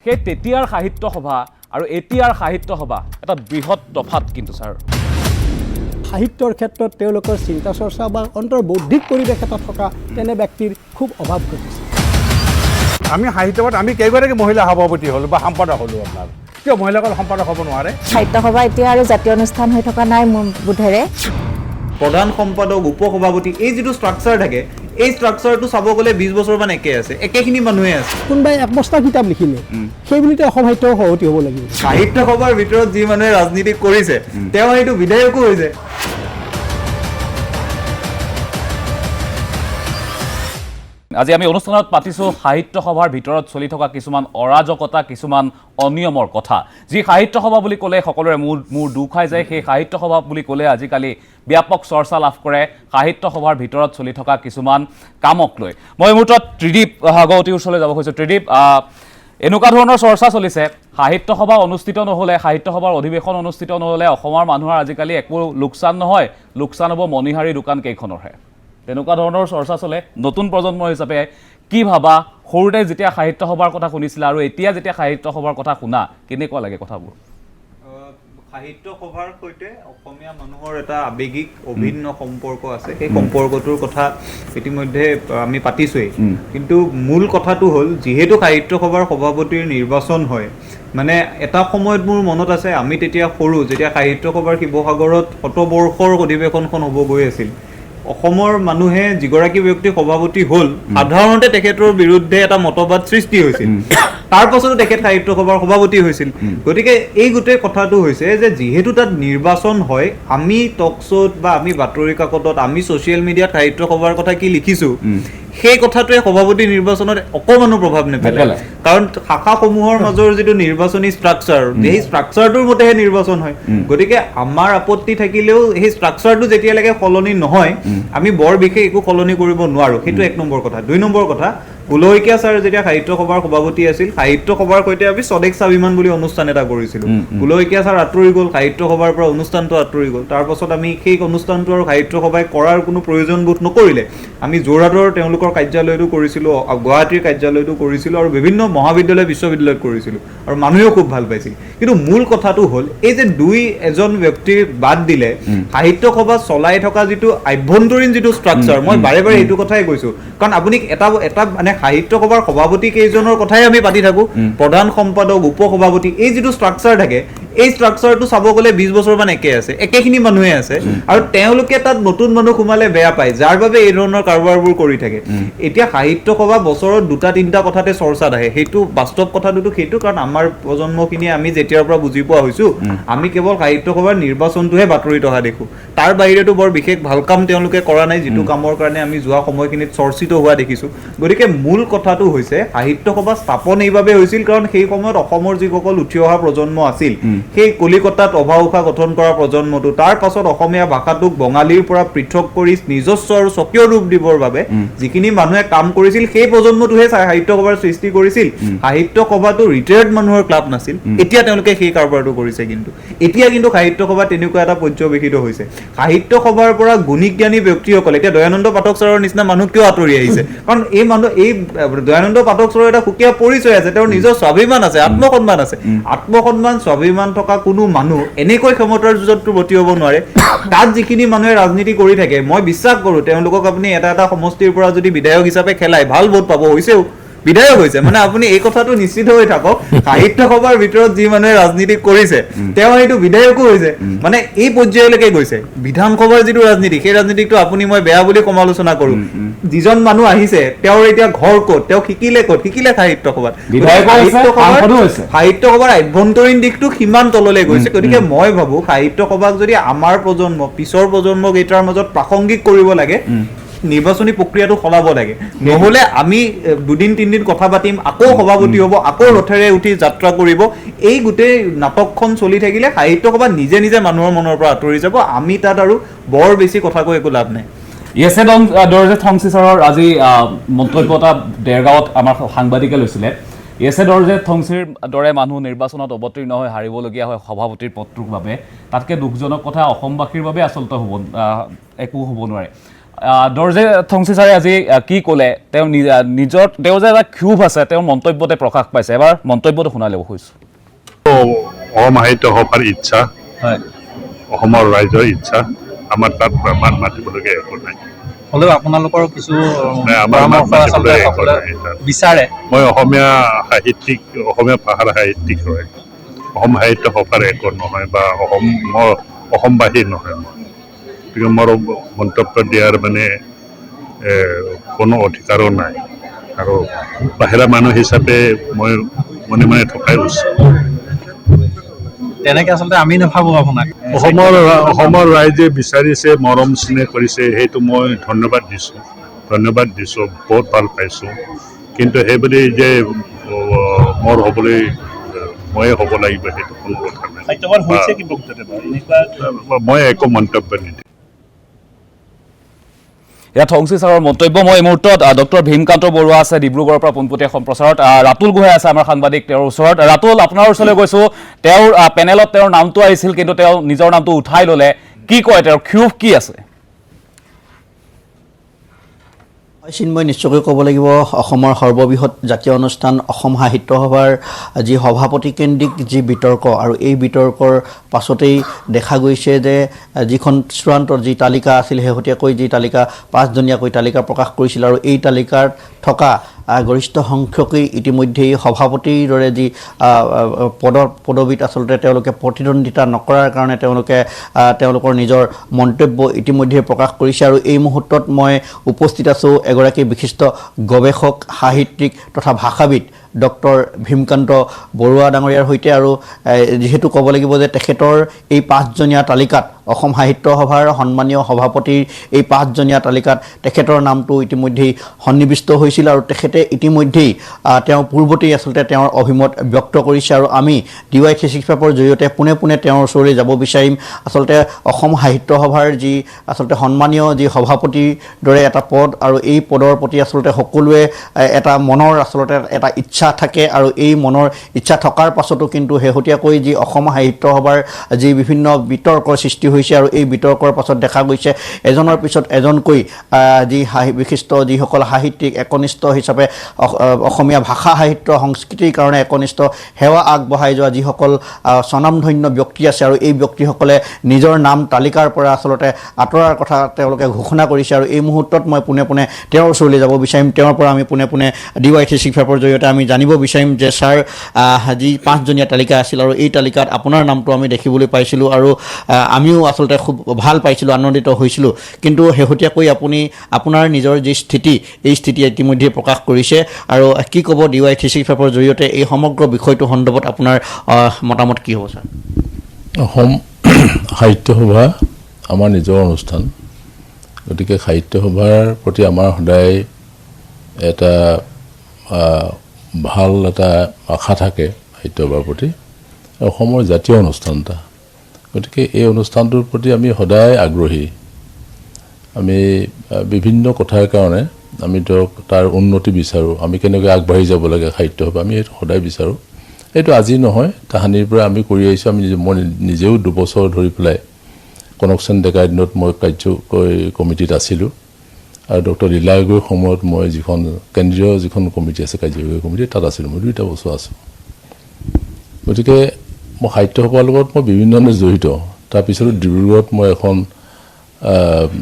সেই তেতিয়াৰ সাহিত্য সভা আৰু এতিয়াৰ সাহিত্য সভা এটা বৃহৎ তফাত কিন্তু ছাৰ সাহিত্যৰ ক্ষেত্ৰত তেওঁলোকৰ চিন্তা চৰ্চা বা অন্তৰ্বৌদ্ধিক পৰিৱেশ এটা থকা তেনে ব্যক্তিৰ খুব অভাৱ ঘটিছে আমি সাহিত্যত আমি কেইগৰাকী মহিলা সভাপতি হ'লোঁ বা সম্পাদক হ'লোঁ আপোনাৰ কিয় মহিলাসকল সম্পাদক হ'ব নোৱাৰে সাহিত্য সভা এতিয়া আৰু জাতীয় অনুষ্ঠান হৈ থকা নাই মোৰ বোধেৰে প্ৰধান সম্পাদক উপসভাপতি এই যিটো ষ্ট্ৰাকচাৰ থাকে এই ষ্ট্ৰাকচাৰটো চাব গ'লে 20 বছৰমান একে আছে একেখিনি মানুহে আছে কোনোবাই এক বস্তা কিতাপ লিখিলে সেই বুলিতে অসম সাহিত্য সভাপতি হ'ব লাগিব সাহিত্য সভাৰ ভিতৰত যি মানুহে ৰাজনীতি কৰিছে তেওঁ সেইটো বিধায়কো হৈছে আজি আমি অনুষ্ঠানত পাতিছোঁ সাহিত্য সভাৰ ভিতৰত চলি থকা কিছুমান অৰাজকতা কিছুমান অনিয়মৰ কথা যি সাহিত্য সভা বুলি ক'লে সকলোৰে মূৰ দুখ খাই যায় সেই সাহিত্য সভা বুলি ক'লে আজিকালি ব্যাপক চৰ্চা লাভ কৰে সাহিত্য সভাৰ ভিতৰত চলি থকা কিছুমান কামক লৈ মই মুহূৰ্তত ত্ৰিদীপ আগৱতীৰ ওচৰলৈ যাব খুজিছোঁ ত্ৰিদীপ এনেকুৱা ধৰণৰ চৰ্চা চলিছে সাহিত্য সভা অনুষ্ঠিত নহ'লে সাহিত্য সভাৰ অধিৱেশন অনুষ্ঠিত নহ'লে অসমৰ মানুহৰ আজিকালি একো লোকচান নহয় লোকচান হ'ব মণিহাৰী দোকান কেইখনৰহে তেনেকুৱা ধৰণৰ চৰ্চা চলে নতুন প্ৰজন্ম হিচাপে কি ভাবা সৰুতে যেতিয়া সাহিত্য সভাৰ কথা শুনিছিলা আৰু এতিয়া যেতিয়া সাহিত্য সভাৰ কথা শুনা কেনেকুৱা লাগে কথাবোৰ সাহিত্য সভাৰ সৈতে অসমীয়া মানুহৰ এটা আৱেগিক অভিন্ন সম্পৰ্ক আছে সেই সম্পৰ্কটোৰ কথা ইতিমধ্যে আমি পাতিছোৱেই কিন্তু মূল কথাটো হ'ল যিহেতু সাহিত্য সভাৰ সভাপতিৰ নিৰ্বাচন হয় মানে এটা সময়ত মোৰ মনত আছে আমি তেতিয়া সৰু যেতিয়া সাহিত্য সভাৰ শিৱসাগৰত শতবৰ্ষৰ অধিৱেশনখন হ'ব গৈ আছিল অসমৰ মানুহে যিগৰাকী ব্যক্তি সভাপতি হ'ল সাধাৰণতে তেখেতৰ বিৰুদ্ধে এটা মতবাদ সৃষ্টি হৈছিল তাৰ পাছতো তেখেত সাহিত্য সভাৰ সভাপতি হৈছিল গতিকে এই গোটেই কথাটো হৈছে যে যিহেতু তাত নিৰ্বাচন হয় আমি টক শ্ব'ত বা আমি বাতৰি কাকতত আমি ছ'চিয়েল মিডিয়াত সাহিত্য সভাৰ কথা কি লিখিছোঁ সেই কথাটোৱে সভাপতি নিৰ্বাচনত অকণমানো প্ৰভাৱ নেপেলায় কাৰণ শাখাসমূহৰ মাজৰ যিটো নিৰ্বাচনী ষ্ট্ৰাকচাৰ সেই ষ্ট্ৰাকচাৰটোৰ মতেহে নিৰ্বাচন হয় গতিকে আমাৰ আপত্তি থাকিলেও সেই ষ্ট্ৰাকচাৰটো যেতিয়ালৈকে সলনি নহয় আমি বৰ বিশেষ একো সলনি কৰিব নোৱাৰোঁ সেইটো 1 নম্বৰ কথা 2 নম্বৰ কথা পুলহীয়া ছাৰ যেতিয়া সাহিত্য সভাৰ সভাপতি আছিল সাহিত্য সভাৰ সৈতে আমি স্বদেশ স্বাভিমান বুলি অনুষ্ঠান এটা কৰিছিলোঁ পুলহীয়া ছাৰ আঁতৰি গ'ল সাহিত্য সভাৰ পৰা অনুষ্ঠানটো আঁতৰি গ'ল তাৰ পাছত আমি সেই অনুষ্ঠানটো আৰু সাহিত্য সভাই কৰাৰ কোনো প্ৰয়োজন বোধ নকৰিলে আমি যোৰহাটৰ তেওঁলোকৰ কাৰ্যালয়টো কৰিছিলোঁ গুৱাহাটীৰ কাৰ্যালয়টো কৰিছিলোঁ আৰু বিভিন্ন মহাবিদ্যালয় বিশ্ববিদ্যালয়ত কৰিছিলোঁ আৰু মানুহেও খুব ভাল পাইছিল কিন্তু মূল কথাটো হ'ল এই যে এজন ব্যক্তিক বাদ দিলে সাহিত্য সভা চলাই থকা যিটো আভ্যন্তৰীণ যিটো ষ্ট্ৰাকচাৰ মই বাৰে বাৰে এইটো কথাই কৈছোঁ কাৰণ আপুনি এটা মানে সাহিত্য সভাৰ সভাপতি কেইজনৰ কথাই আমি পাতি থাকোঁ প্ৰধান সম্পাদক উপসভাপতি এই যিটো ষ্ট্ৰাকচাৰ থাকে এই ষ্ট্ৰাকচাৰটো চাব গ'লে 20 বছৰমান একে আছে একেখিনি মানুহে আছে আৰু তেওঁলোকে তাত নতুন মানুহ সোমালে বেয়া পায় যাৰ বাবে এই ধৰণৰ কাৰোবাৰবোৰ কৰি থাকে এতিয়া সাহিত্য সভা বছৰত 2-3টা কথাতে চৰ্চাত আহে সেইটো বাস্তৱ কথাটোতো সেইটো কাৰণ আমাৰ প্ৰজন্মখিনিয়ে আমি যেতিয়াৰ পৰা বুজি পোৱা হৈছোঁ আমি কেৱল সাহিত্য সভাৰ নিৰ্বাচনটোহে বাতৰিত অহা দেখোঁ তাৰ বাহিৰেতো বৰ বিশেষ ভাল কাম তেওঁলোকে কৰা নাই যিটো কামৰ কাৰণে আমি যোৱা সময়খিনিত চৰ্চিত হোৱা দেখিছোঁ গতিকে মূল কথাটো হৈছে সাহিত্য সভা স্থাপন এইবাবে হৈছিল কাৰণ সেই সময়ত অসমৰ যিসকল উঠি অহা প্ৰজন্ম আছিল সেই কলিকতাত অভাউষা গঠন কৰা প্ৰজন্মটো তাৰ পাছত অসমীয়া ভাষাটোক বঙালীৰ পৰা পৃথক কৰি নিজস্ব আৰু স্বকীয় ৰূপ দিবৰ বাবে যিখিনি মানুহে কাম কৰিছিল সেই প্ৰজন্মটোহে সাহিত্য সভাৰ সৃষ্টি কৰিছিল সাহিত্য সভাটো ৰিটায়াৰ্ড মানুহৰ ক্লাব নাছিল এতিয়া তেওঁলোকে সেই কাৰবাৰটো কৰিছে কিন্তু এতিয়া কিন্তু সাহিত্য সভা তেনেকুৱা এটা পৰ্যবেক্ষিত হৈছে সাহিত্য সভাৰ পৰা গুণী জ্ঞানী ব্যক্তিসকল এতিয়া দয়ানন্দ পাঠক ছাৰৰ নিচিনা মানুহ কিয় আঁতৰি আহিছে কাৰণ এই দয়ানন্দ পাঠক ছাৰৰ এটা সুকীয়া পৰিচয় আছে তেওঁৰ নিজৰ স্বাভিমান আছে আত্মসন্মান আছে আত্মসন্মান স্বাভিমান থকা কোনো মানুহ এনেকৈ ক্ষমতাৰ যুঁজতটো ব্ৰতী হ'ব নোৱাৰে তাত যিখিনি মানুহে ৰাজনীতি কৰি থাকে মই বিশ্বাস কৰোঁ তেওঁলোকক আপুনি এটা সমষ্টিৰ পৰা যদি বিধায়ক হিচাপে খেলাই ভাল ভোট পাব হৈছেও বিধায়ক হৈছে মানে আপুনি এই কথাটো নিশ্চিত হৈ থাকক সাহিত্য সভাৰ ভিতৰত যি মানুহে ৰাজনীতি কৰিছে তেওঁ সেইটো বিধায়কো হৈছে মানে এই পৰ্যায়লৈকে গৈছে বিধানসভাৰ যিটো ৰাজনীতি সেই ৰাজনীতিটো আপুনি মই বেয়া বুলি সমালোচনা কৰোঁ যিজন মানুহ আহিছে তেওঁৰ এতিয়া ঘৰ ক'ত তেওঁ শিকিলে সাহিত্য সভাত সাহিত্য সভাৰ আভ্যন্তৰীণ দিশটো সিমান তললৈ গৈছে গতিকে মই ভাবোঁ সাহিত্য সভাক যদি আমাৰ প্ৰজন্ম পিছৰ প্ৰজন্মক এইটাৰ মাজত প্ৰাসংগিক কৰিব লাগে নিৰ্বাচনী প্ৰক্ৰিয়াটো সলাব লাগে নহ'লে আমি 2-3 দিন কথা পাতিম আকৌ সভাপতি হ'ব আকৌ ৰথেৰে উঠি যাত্ৰা কৰিব এই গোটেই নাটকখন চলি থাকিলে সাহিত্য সভা নিজে নিজে মানুহৰ মনৰ পৰা আঁতৰি যাব আমি তাত আৰু বৰ বেছি কথা কৈ একো লাভ নাই য়েছে দৰজে থংচি ছাৰৰ আজি মন্তব্য এটা দেৰগাঁৱত আমাৰ সাংবাদিকে লৈছিলে য়েছে দৰজে থংচিৰ দৰে মানুহ নিৰ্বাচনত অৱতীৰ্ণ হৈ হাৰিবলগীয়া হয় সভাপতিৰ পদটোৰ বাবে তাতকৈ দুখজনক কথা অসমবাসীৰ বাবে আচলতে একো হ'ব নোৱাৰে দৰ্জে থংচি ছাৰে আজি কি ক'লে তেওঁ নিজৰ তেওঁ যে এটা ক্ষোভ আছে তেওঁৰ মন্তব্যতে প্ৰকাশ পাইছে এবাৰ মন্তব্যটো শুনাই ল'ব খুজিছোঁ অসম সাহিত্য সভাৰ ইচ্ছা অসমৰ ৰাইজৰ ইচ্ছা আমাৰ তাত মাত মাতিবলগীয়া একো নাই হ'লেও আপোনালোকৰ কিছু আমাৰ মাত পৰামৰ্শ আচলতে মাতিবলগীয়া একো সকলোৱে নাই তাত। বিচাৰে মই অসমীয়া ভাষাৰ সাহিত্যিক হয় অসম সাহিত্য সভাৰ একো নহয় বা অসমবাসী নহয় মই গতিকে মোৰ মন্তব্য দিয়াৰ মানে কোনো অধিকাৰো নাই আৰু বাহিৰা মানুহ হিচাপে মই মনে মনে থকাই উচিত তেনেকে আচলতে আমি নাভাবোঁ আপোনাক অসমৰ ৰাইজে বিচাৰিছে মৰম স্নেহ কৰিছে সেইটো মই ধন্যবাদ দিছোঁ বহুত ভাল পাইছোঁ কিন্তু সেইবুলি যে মোৰ হ'বলৈ ময়ে হ'ব লাগিব সেইটো কোনো কথা নাই মই একো মন্তব্য নিদিওঁ ইয়াত থংচি ছাৰৰ মন্তব্য মই এই মুহূৰ্তত ডক্টৰ ভীমকান্ত বৰুৱা আছে ডিব্ৰুগড়ৰ পৰা পোনপটীয়া সম্প্ৰচাৰত ৰাতুল গোহাঁই আছে আমাৰ সাংবাদিক তেওঁৰ ওচৰত ৰাতুল আপোনাৰ ওচৰলৈ গৈছোঁ তেওঁৰ পেনেলত তেওঁৰ নামটো আহিছিল কিন্তু তেওঁ নিজৰ নামটো উঠাই ল'লে কি কয় তেওঁৰ ক্ষোভ কি আছে চিন্ময় নিশ্চয়কৈ ক'ব লাগিব অসমৰ সৰ্ববৃহৎ জাতীয় অনুষ্ঠান অসম সাহিত্য সভাৰ যি সভাপতি কেন্দ্ৰিক যি বিতৰ্ক আৰু এই বিতৰ্কৰ পাছতেই দেখা গৈছে যে যিখন চূড়ান্ত যি তালিকা আছিল শেহতীয়াকৈ যি তালিকা 5জনীয়াকৈ তালিকা প্ৰকাশ কৰিছিল আৰু এই তালিকাত থকা গৰিষ্ঠ সংখ্যকেই ইতিমধ্যেই সভাপতিৰ দৰে যি পদবীত আচলতে তেওঁলোকে প্ৰতিদ্বন্দ্বিতা নকৰাৰ কাৰণে তেওঁলোকৰ নিজৰ মন্তব্য ইতিমধ্যে প্ৰকাশ কৰিছে আৰু এই মুহূৰ্তত মই উপস্থিত আছোঁ এগৰাকী বিশিষ্ট গৱেষক সাহিত্যিক তথা ভাষাবিদ ডক্টৰ ভীমকান্ত বৰুৱা ডাঙৰীয়াৰ সৈতে আৰু যিহেতু ক'ব লাগিব যে তেখেতৰ এই 5জনীয়া তালিকাত অসম সাহিত্য সভাৰ সন্মানীয় সভাপতিৰ এই 5জনীয়া তালিকাত তেখেতৰ নামটো ইতিমধ্যেই সন্নিৱিষ্ট হৈছিল আৰু তেখেতে ইতিমধ্যেই তেওঁ পূৰ্বতেই আচলতে তেওঁৰ অভিমত ব্যক্ত কৰিছে আৰু আমি DY365ৰ জৰিয়তে পোনে পোনে তেওঁৰ ওচৰলৈ যাব বিচাৰিম আচলতে অসম সাহিত্য সভাৰ যি আচলতে সন্মানীয় যি সভাপতিৰ দৰে এটা পদ আৰু এই পদৰ প্ৰতি আচলতে সকলোৱে এটা মনৰ আচলতে এটা ইচ্ছা থাকে আৰু এই মনৰ ইচ্ছা থকাৰ পাছতো কিন্তু শেহতীয়াকৈ যি অসম সাহিত্য সভাৰ যি বিভিন্ন বিতৰ্কৰ সৃষ্টি হৈছে আৰু এই বিতৰ্কৰ পাছত দেখা গৈছে এজনৰ পিছত এজনকৈ যি বিশিষ্ট যিসকল সাহিত্যিক একনিষ্ঠ হিচাপে অসমীয়া ভাষা সাহিত্য সংস্কৃতিৰ কাৰণে একনিষ্ঠ সেৱা আগবঢ়াই যোৱা যিসকল স্বনামধন্য ব্যক্তি আছে আৰু এই ব্যক্তিসকলে নিজৰ নাম তালিকাৰ পৰা আচলতে আঁতৰাৰ কথা তেওঁলোকে ঘোষণা কৰিছে আৰু এই মুহূৰ্তত মই পোনে পোনে তেওঁৰ ওচৰলৈ যাব বিচাৰিম তেওঁৰ পৰা আমি পোনে পোনে DY365ৰ জৰিয়তে আমি জানিব বিচাৰিম যে ছাৰ যি 5জনীয়া তালিকা আছিল আৰু এই তালিকাত আপোনাৰ নামটো আমি দেখিবলৈ পাইছিলোঁ আৰু আমিও আচলতে খুব ভাল পাইছিলোঁ আনন্দিত হৈছিলোঁ কিন্তু শেহতীয়াকৈ আপুনি আপোনাৰ নিজৰ যি স্থিতি এই স্থিতি ইতিমধ্যে প্ৰকাশ কৰিছে আৰু কি ক'ব DY365ৰ জৰিয়তে এই সমগ্ৰ বিষয়টো সন্দৰ্ভত আপোনাৰ মতামত কি হ'ব ছাৰ অসম সাহিত্য সভা আমাৰ নিজৰ অনুষ্ঠান গতিকে সাহিত্য সভাৰ প্ৰতি আমাৰ সদায় এটা ভাল এটা আশা থাকে সাহিত্য সভাৰ প্ৰতি অসমৰ জাতীয় অনুষ্ঠান এটা গতিকে এই অনুষ্ঠানটোৰ প্ৰতি আমি সদায় আগ্ৰহী আমি বিভিন্ন কথাৰ কাৰণে আমি ধৰক তাৰ উন্নতি বিচাৰোঁ আমি কেনেকৈ আগবাঢ়ি যাব লাগে সাহিত্য সভা আমি এইটো সদায় বিচাৰোঁ এইটো আজি নহয় তাহানিৰ পৰা আমি কৰি আহিছোঁ আমি মই নিজেও 2 বছৰ ধৰি পেলাই কনকচন ডেকাৰ দিনত মই কাৰ্যকৰী কমিটিত আছিলোঁ আৰু ডক্টৰ লীলাগৈৰ সময়ত মই যিখন কেন্দ্ৰীয় যিখন কমিটি আছে কাৰ্যকৰী কমিটি তাত আছিলোঁ মই 2টা বছৰ আছোঁ গতিকে মই সাহিত্য সভাৰ লগত মই বিভিন্ন ধৰণে জড়িত তাৰপিছতো ডিব্ৰুগড়ত মই এখন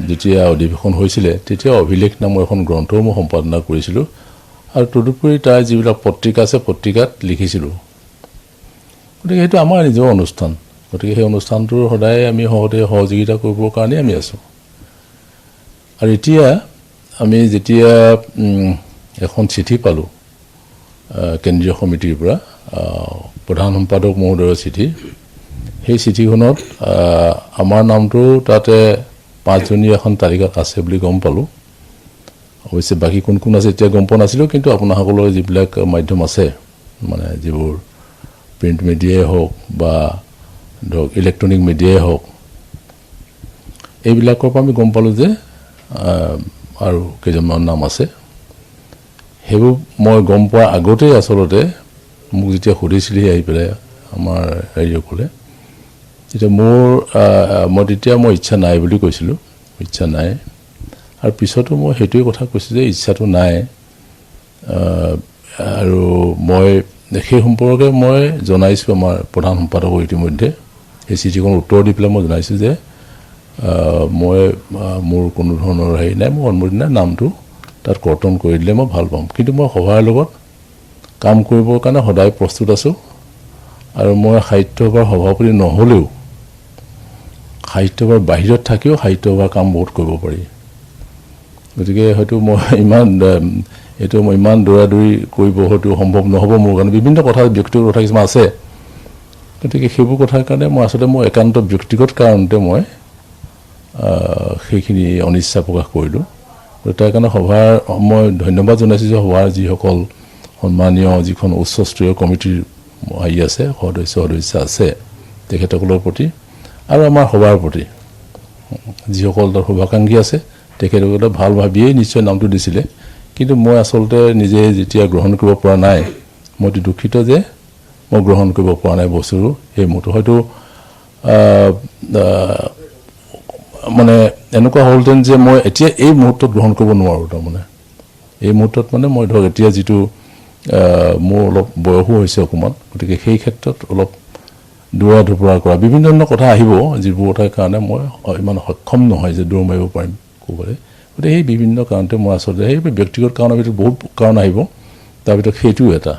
যেতিয়া অধিৱেশন হৈছিলে তেতিয়া অভিলেখ নামৰ এখন গ্ৰন্থও মই সম্পাদনা কৰিছিলোঁ আৰু তদুপৰি তাৰ যিবিলাক পত্ৰিকা আছে পত্ৰিকাত লিখিছিলোঁ গতিকে সেইটো আমাৰ নিজৰ অনুষ্ঠান গতিকে সেই অনুষ্ঠানটোৰ সদায় আমি সহযোগিতা কৰিবৰ কাৰণে আমি আছোঁ আৰু এতিয়া আমি যেতিয়া এখন চিঠি পালোঁ কেন্দ্ৰীয় সমিতিৰ পৰা প্ৰধান সম্পাদক মহোদয়ৰ চিঠি সেই চিঠিখনত আমাৰ নামটো তাতে 5জনীয়া এখন তালিকাত আছে বুলি গম পালোঁ অৱশ্যে বাকী কোন কোন আছে এতিয়া গম পোৱা নাছিলোঁ কিন্তু আপোনাসকলৰ যিবিলাক মাধ্যম আছে মানে যিবোৰ প্ৰিণ্ট মিডিয়াই হওক বা ধৰক ইলেক্ট্ৰনিক মিডিয়াই হওক এইবিলাকৰ পৰা আমি গম পালোঁ যে আৰু কেইজনমান নাম আছে সেইবোৰ মই গম পোৱাৰ আগতেই আচলতে মোক যেতিয়া সুধিছিলেহি আহি পেলাই আমাৰ হেৰিসকলে তেতিয়া মই ইচ্ছা নাই বুলি কৈছিলোঁ ইচ্ছা নাই আৰু পিছতো মই সেইটোৱে কথা কৈছোঁ যে ইচ্ছাটো নাই আৰু মই সেই সম্পৰ্কে মই জনাইছোঁ আমাৰ প্ৰধান সম্পাদকক ইতিমধ্যে এই চিঠিখন উত্তৰ দি পেলাই মই জনাইছোঁ যে মই মোৰ কোনো ধৰণৰ হেৰি নাই, মোৰ অনুমতি নাই, নামটো তাত কৰ্তন কৰি দিলে মই ভাল পাম, কিন্তু মই সভাৰ লগত কাম কৰিবৰ কাৰণে সদায় প্ৰস্তুত আছোঁ আৰু মই সাহিত্য সভাৰ সভাপতি নহ'লেও সাহিত্য সভাৰ বাহিৰত থাকিও সাহিত্য সভাৰ কাম বহুত কৰিব পাৰি। গতিকে হয়তো মই ইমান দৌৰা-দৌৰি কৰিব হয়তো সম্ভৱ নহ'ব মোৰ কাৰণে, বিভিন্ন কথা ব্যক্তিগত কথা কিছুমান আছে। গতিকে সেইবোৰ কথাৰ কাৰণে মই আচলতে মোৰ একান্ত ব্যক্তিগত কাৰণতে মই সেইখিনি অনিচ্ছা প্ৰকাশ কৰিলোঁ। তাৰ কাৰণে সভাৰ মই ধন্যবাদ জনাইছোঁ যে সভাৰ যিসকল সন্মানীয় যিখন উচ্চস্তৰীয় কমিটিৰ হেৰি আছে সদস্য আছে তেখেতসকলৰ প্ৰতি আৰু আমাৰ সভাৰ প্ৰতি যিসকল তাৰ শুভাকাংক্ষী আছে তেখেতসকলে ভাল ভাবিয়েই নিশ্চয় নামটো দিছিলে, কিন্তু মই আচলতে নিজে যেতিয়া গ্ৰহণ কৰিব পৰা নাই, মই অতি দুখিত যে মই গ্ৰহণ কৰিব পৰা নাই বস্তুটো সেই মুহূৰ্তত। হয়তো মানে এনেকুৱা হ'লহেঁতেন যে মই এতিয়া এই মুহূৰ্তত গ্ৰহণ কৰিব নোৱাৰোঁ। তাৰমানে এই মুহূৰ্তত মানে মই ধৰক এতিয়া যিটো মোৰ অলপ বয়সো হৈছে অকণমান, গতিকে সেই ক্ষেত্ৰত অলপ দৌৰা ধুপৰা কৰা বিভিন্ন ধৰণৰ কথা আহিব, যিবোৰ কথাৰ কাৰণে মই ইমান সক্ষম নহয় যে দৌৰ মাৰিব পাৰিম ক'বলৈ। গতিকে সেই বিভিন্ন কাৰণতে মই আচলতে সেই ব্যক্তিগত কাৰণৰ ভিতৰত বহুত কাৰণ আহিব, তাৰ ভিতৰত সেইটোও এটা।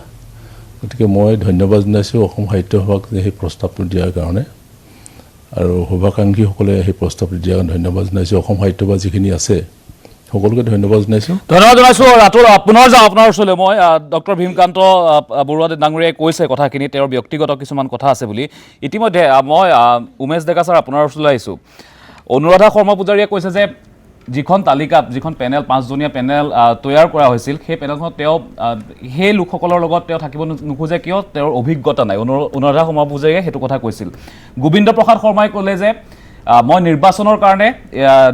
গতিকে মই ধন্যবাদ জনাইছোঁ অসম সাহিত্য সভাক যে সেই প্ৰস্তাৱটো দিয়াৰ কাৰণে আৰু শুভাকাংক্ষীসকলে সেই প্ৰস্তাৱটো দিয়াৰ কাৰণে ধন্যবাদ জনাইছোঁ। অসম সাহিত্য সভা যিখিনি আছে সকলোকে ধন্যবাদ জনাইছোঁ। ধন্যবাদ জনাইছোঁ। ৰাতুল, পুনৰ যাওঁ আপোনাৰ ওচৰলৈ। মই ডক্টৰ ভীমকান্ত বৰুৱা ডাঙৰীয়াই কৈছে কথাখিনি, তেওঁৰ ব্যক্তিগত কিছুমান কথা আছে বুলি। ইতিমধ্যে মই উমেশ ডেকা ছাৰ আপোনাৰ ওচৰলৈ আহিছোঁ। অনুৰাধা শৰ্মা পূজাৰীয়ে কৈছে যে যিখন তালিকাত যিখন পেনেল 5জনীয়া পেনেল তৈয়াৰ কৰা হৈছিল, সেই পেনেলখনত তেওঁ সেই লোকসকলৰ লগত তেওঁ থাকিব নোখোজে, কিয় তেওঁৰ অভিজ্ঞতা নাই। অনুৰাধা শৰ্মা পূজাৰীয়ে সেইটো কথা কৈছিল। গোবিন্দ প্ৰসাদ শৰ্মাই ক'লে যে মই নিৰ্বাচনৰ কাৰণে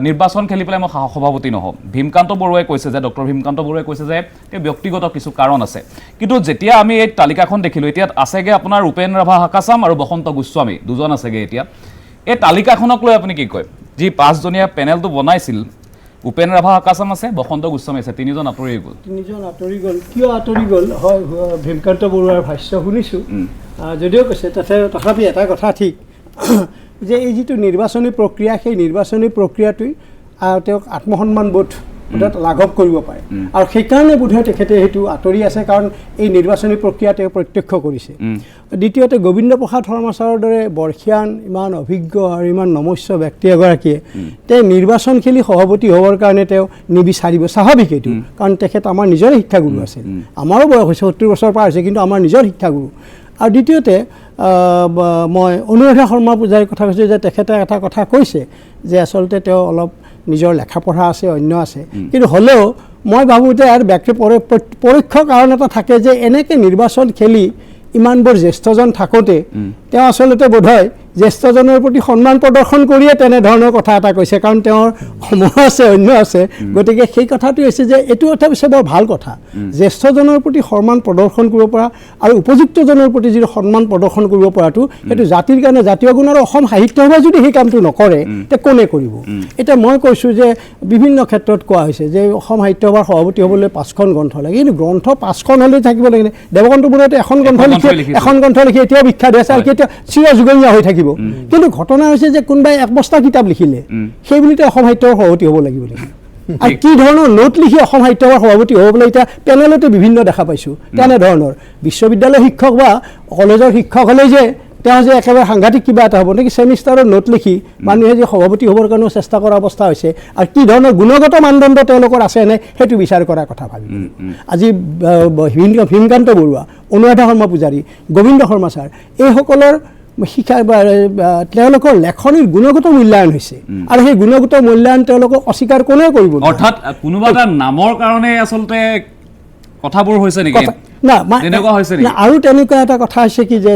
নিৰ্বাচন খেলি পেলাই মই সভাপতি নহ'ম। ভীমকান্ত বৰুৱাই কৈছে যে ডক্টৰ ভীমকান্ত বৰুৱাই কৈছে যে তেওঁ ব্যক্তিগত কিছু কাৰণ আছে। কিন্তু যেতিয়া আমি এই তালিকাখন দেখিলোঁ, এতিয়া আছেগৈ আপোনাৰ উপেন ৰাভা হাকাচাম আৰু বসন্ত গোস্বামী, দুজন আছেগৈ এতিয়া। এই তালিকাখনক লৈ আপুনি কি কয়? যি 5জনীয়া পেনেলটো বনাইছিল, উপেন ৰাভা হাকাচাম আছে, বসন্ত গোস্বামী আছে, তিনিজন আঁতৰি গ'ল। কিয় আঁতৰি গ'ল? হয়, ভীমকান্ত বৰুৱাৰ ভাষ্য শুনিছোঁ, যদিও কৈছে তথাপি এটা কথা ঠিক যে এই যিটো নিৰ্বাচনী প্ৰক্ৰিয়া, সেই নিৰ্বাচনী প্ৰক্ৰিয়াটোৱে তেওঁক আত্মসন্মানবোধ লাঘৱ কৰিব পাৰে, আৰু সেইকাৰণে বোধহয় তেখেতে সেইটো আঁতৰি আছে, কাৰণ এই নিৰ্বাচনী প্ৰক্ৰিয়া তেওঁ প্ৰত্যক্ষ কৰিছে। দ্বিতীয়তে গোবিন্দ প্ৰসাদ শৰ্মা ছাৰৰ দৰে বৰ্ষীয়ান ইমান অভিজ্ঞ আৰু ইমান নমস্য ব্যক্তি এগৰাকীয়ে তেওঁ নিৰ্বাচন খেলি সভাপতি হ'বৰ কাৰণে তেওঁ নিবিচাৰিব, স্বাভাৱিক এইটো, কাৰণ তেখেত আমাৰ নিজৰে শিক্ষাগুৰু আছিল। আমাৰো বয়স হৈছে 70 বছৰ পাৰ হৈছে, কিন্তু আমাৰ নিজৰ শিক্ষাগুৰু। আৰু দ্বিতীয়তে মই অনুৰাধা শৰ্মা পূজাৰীৰ কথা কৈছোঁ যে তেখেতে এটা কথা কৈছে যে আচলতে তেওঁ অলপ নিজৰ লেখা পঢ়া আছে, অন্য আছে, কিন্তু হ'লেও মই ভাবোঁ যে ইয়াৰ পৰোক্ষ কাৰণ এটা থাকে যে এনেকৈ নিৰ্বাচন খেলি ইমানবোৰ জ্যেষ্ঠজন থাকোঁতে তেওঁ আচলতে বোধহয় জ্যেষ্ঠজনৰ প্ৰতি সন্মান প্ৰদৰ্শন কৰিয়ে তেনেধৰণৰ কথা এটা কৈছে, কাৰণ তেওঁৰ সময় আছে, অন্য আছে। গতিকে সেই কথাটো হৈছে যে এইটো কথা পিছে বৰ ভাল কথা, জ্যেষ্ঠজনৰ প্ৰতি সন্মান প্ৰদৰ্শন কৰিব পৰা আৰু উপযুক্তজনৰ প্ৰতি যিটো সন্মান প্ৰদৰ্শন কৰিব পৰাটো, সেইটো জাতিৰ কাৰণে জাতীয় গুণ। আৰু অসম সাহিত্য সভাই যদি সেই কামটো নকৰে তে কোনে কৰিব? এতিয়া মই কৈছোঁ যে বিভিন্ন ক্ষেত্ৰত কোৱা হৈছে যে অসম সাহিত্য সভাৰ সভাপতি হ'বলৈ 5খন গ্ৰন্থ লাগে, কিন্তু গ্ৰন্থ 5খন হ'লেই থাকিব লাগে। দেৱকান্ত বৰুৱাই এখন গ্ৰন্থ লিখি এতিয়াও বিখ্যাত হৈ আছে, আৰু এতিয়া চিৰযুগমীয়া হৈ থাকিব। কিন্তু ঘটনা হৈছে যে কোনোবাই 1 বস্তা কিতাপ লিখিলে, সেই বুলিতে অসম সাহিত্য সভাৰ সভাপতি হ'ব লাগিব নেকি? আৰু কি ধৰণৰ নোট লিখি অসম সাহিত্য সভাৰ সভাপতি হ'ব বোলে এতিয়া পেনেলতে বিভিন্ন দেখা পাইছোঁ তেনেধৰণৰ। বিশ্ববিদ্যালয়ৰ শিক্ষক বা কলেজৰ শিক্ষক হ'লে যে তেওঁ যে একেবাৰে সাংঘাতিক কিবা এটা হ'ব নেকি? ছেমিষ্টাৰৰ নোট লিখি মানুহে যে সভাপতি হ'বৰ কাৰণেও চেষ্টা কৰা অৱস্থা হৈছে, আৰু কি ধৰণৰ গুণগত মানদণ্ড তেওঁলোকৰ আছে নে সেইটো বিচাৰ কৰাৰ কথা ভাবিব। আজি ভীমকান্ত বৰুৱা, অনুৰাধা শৰ্মা পূজাৰী, গোবিন্দ শৰ্মা ছাৰ, এইসকলৰ শিক্ষা তেওঁলোকৰ লেখনিৰ গুণগত মূল্যায়ন হৈছে, আৰু সেই গুণগত মূল্যায়ন তেওঁলোকক অস্বীকাৰ কোনে কৰিব? অৰ্থাৎ কোনোবা এটা নামৰ কাৰণে আচলতে কথাবোৰ হৈছে নেকি? আৰু তেনেকুৱা এটা কথা হৈছে কি যে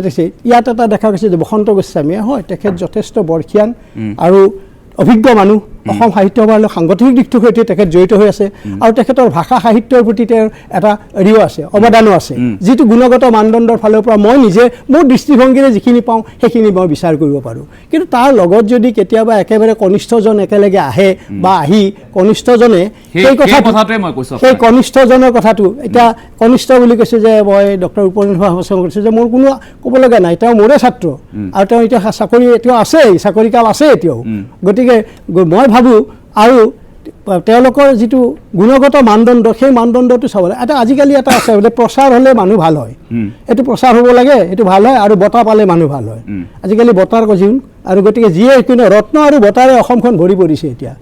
ইয়াত এটা দেখা গৈছে যে বসন্ত গোস্বামীয়ে, হয় তেখেত যথেষ্ট বৰ্ষীয়ান আৰু অভিজ্ঞ মানুহ, অসম সাহিত্য সভাৰ সাংগঠনিক দিশটোৰ সৈতে তেখেত জড়িত হৈ আছে আৰু তেখেতৰ ভাষা সাহিত্যৰ প্ৰতি তেওঁৰ এটা হেৰিও আছে অৱদানো আছে যিটো গুণগত মানদণ্ডৰ ফালৰ পৰা মই নিজে মোৰ দৃষ্টিভংগীৰে যিখিনি পাওঁ সেইখিনি মই বিচাৰ কৰিব পাৰোঁ কিন্তু তাৰ লগত যদি কেতিয়াবা একেবাৰে কনিষ্ঠজন একেলগে আহে বা আহি কনিষ্ঠজনে সেই কনিষ্ঠজনৰ কথাটো এতিয়া কনিষ্ঠ বুলি কৈছে যে মই ডক্টৰ উপেন্দ্ৰ ভাস্কৰ কৈছোঁ যে মোৰ কোনো ক'ব লগা নাই তেওঁ মোৰে ছাত্ৰ আৰু তেওঁ এতিয়া চাকৰি এতিয়াও আছেই চাকৰিকাল আছে এতিয়াও গতিকে মই ভাবোঁ আৰু তেওঁলোকৰ যিটো গুণগত মানদণ্ড সেই মানদণ্ডটো চাব লাগে এটা আজিকালি এটা আছে বোলে প্ৰচাৰ হ'লে মানুহ ভাল হয় এইটো প্ৰচাৰ হ'ব লাগে এইটো ভাল হয় আৰু বঁটা পালে মানুহ ভাল হয় আজিকালি বঁটাৰ কজিন আৰু গতিকে যিয়ে কোনো ৰত্ন আৰু বঁটাৰে অসমখন ভৰি পৰিছে এতিয়া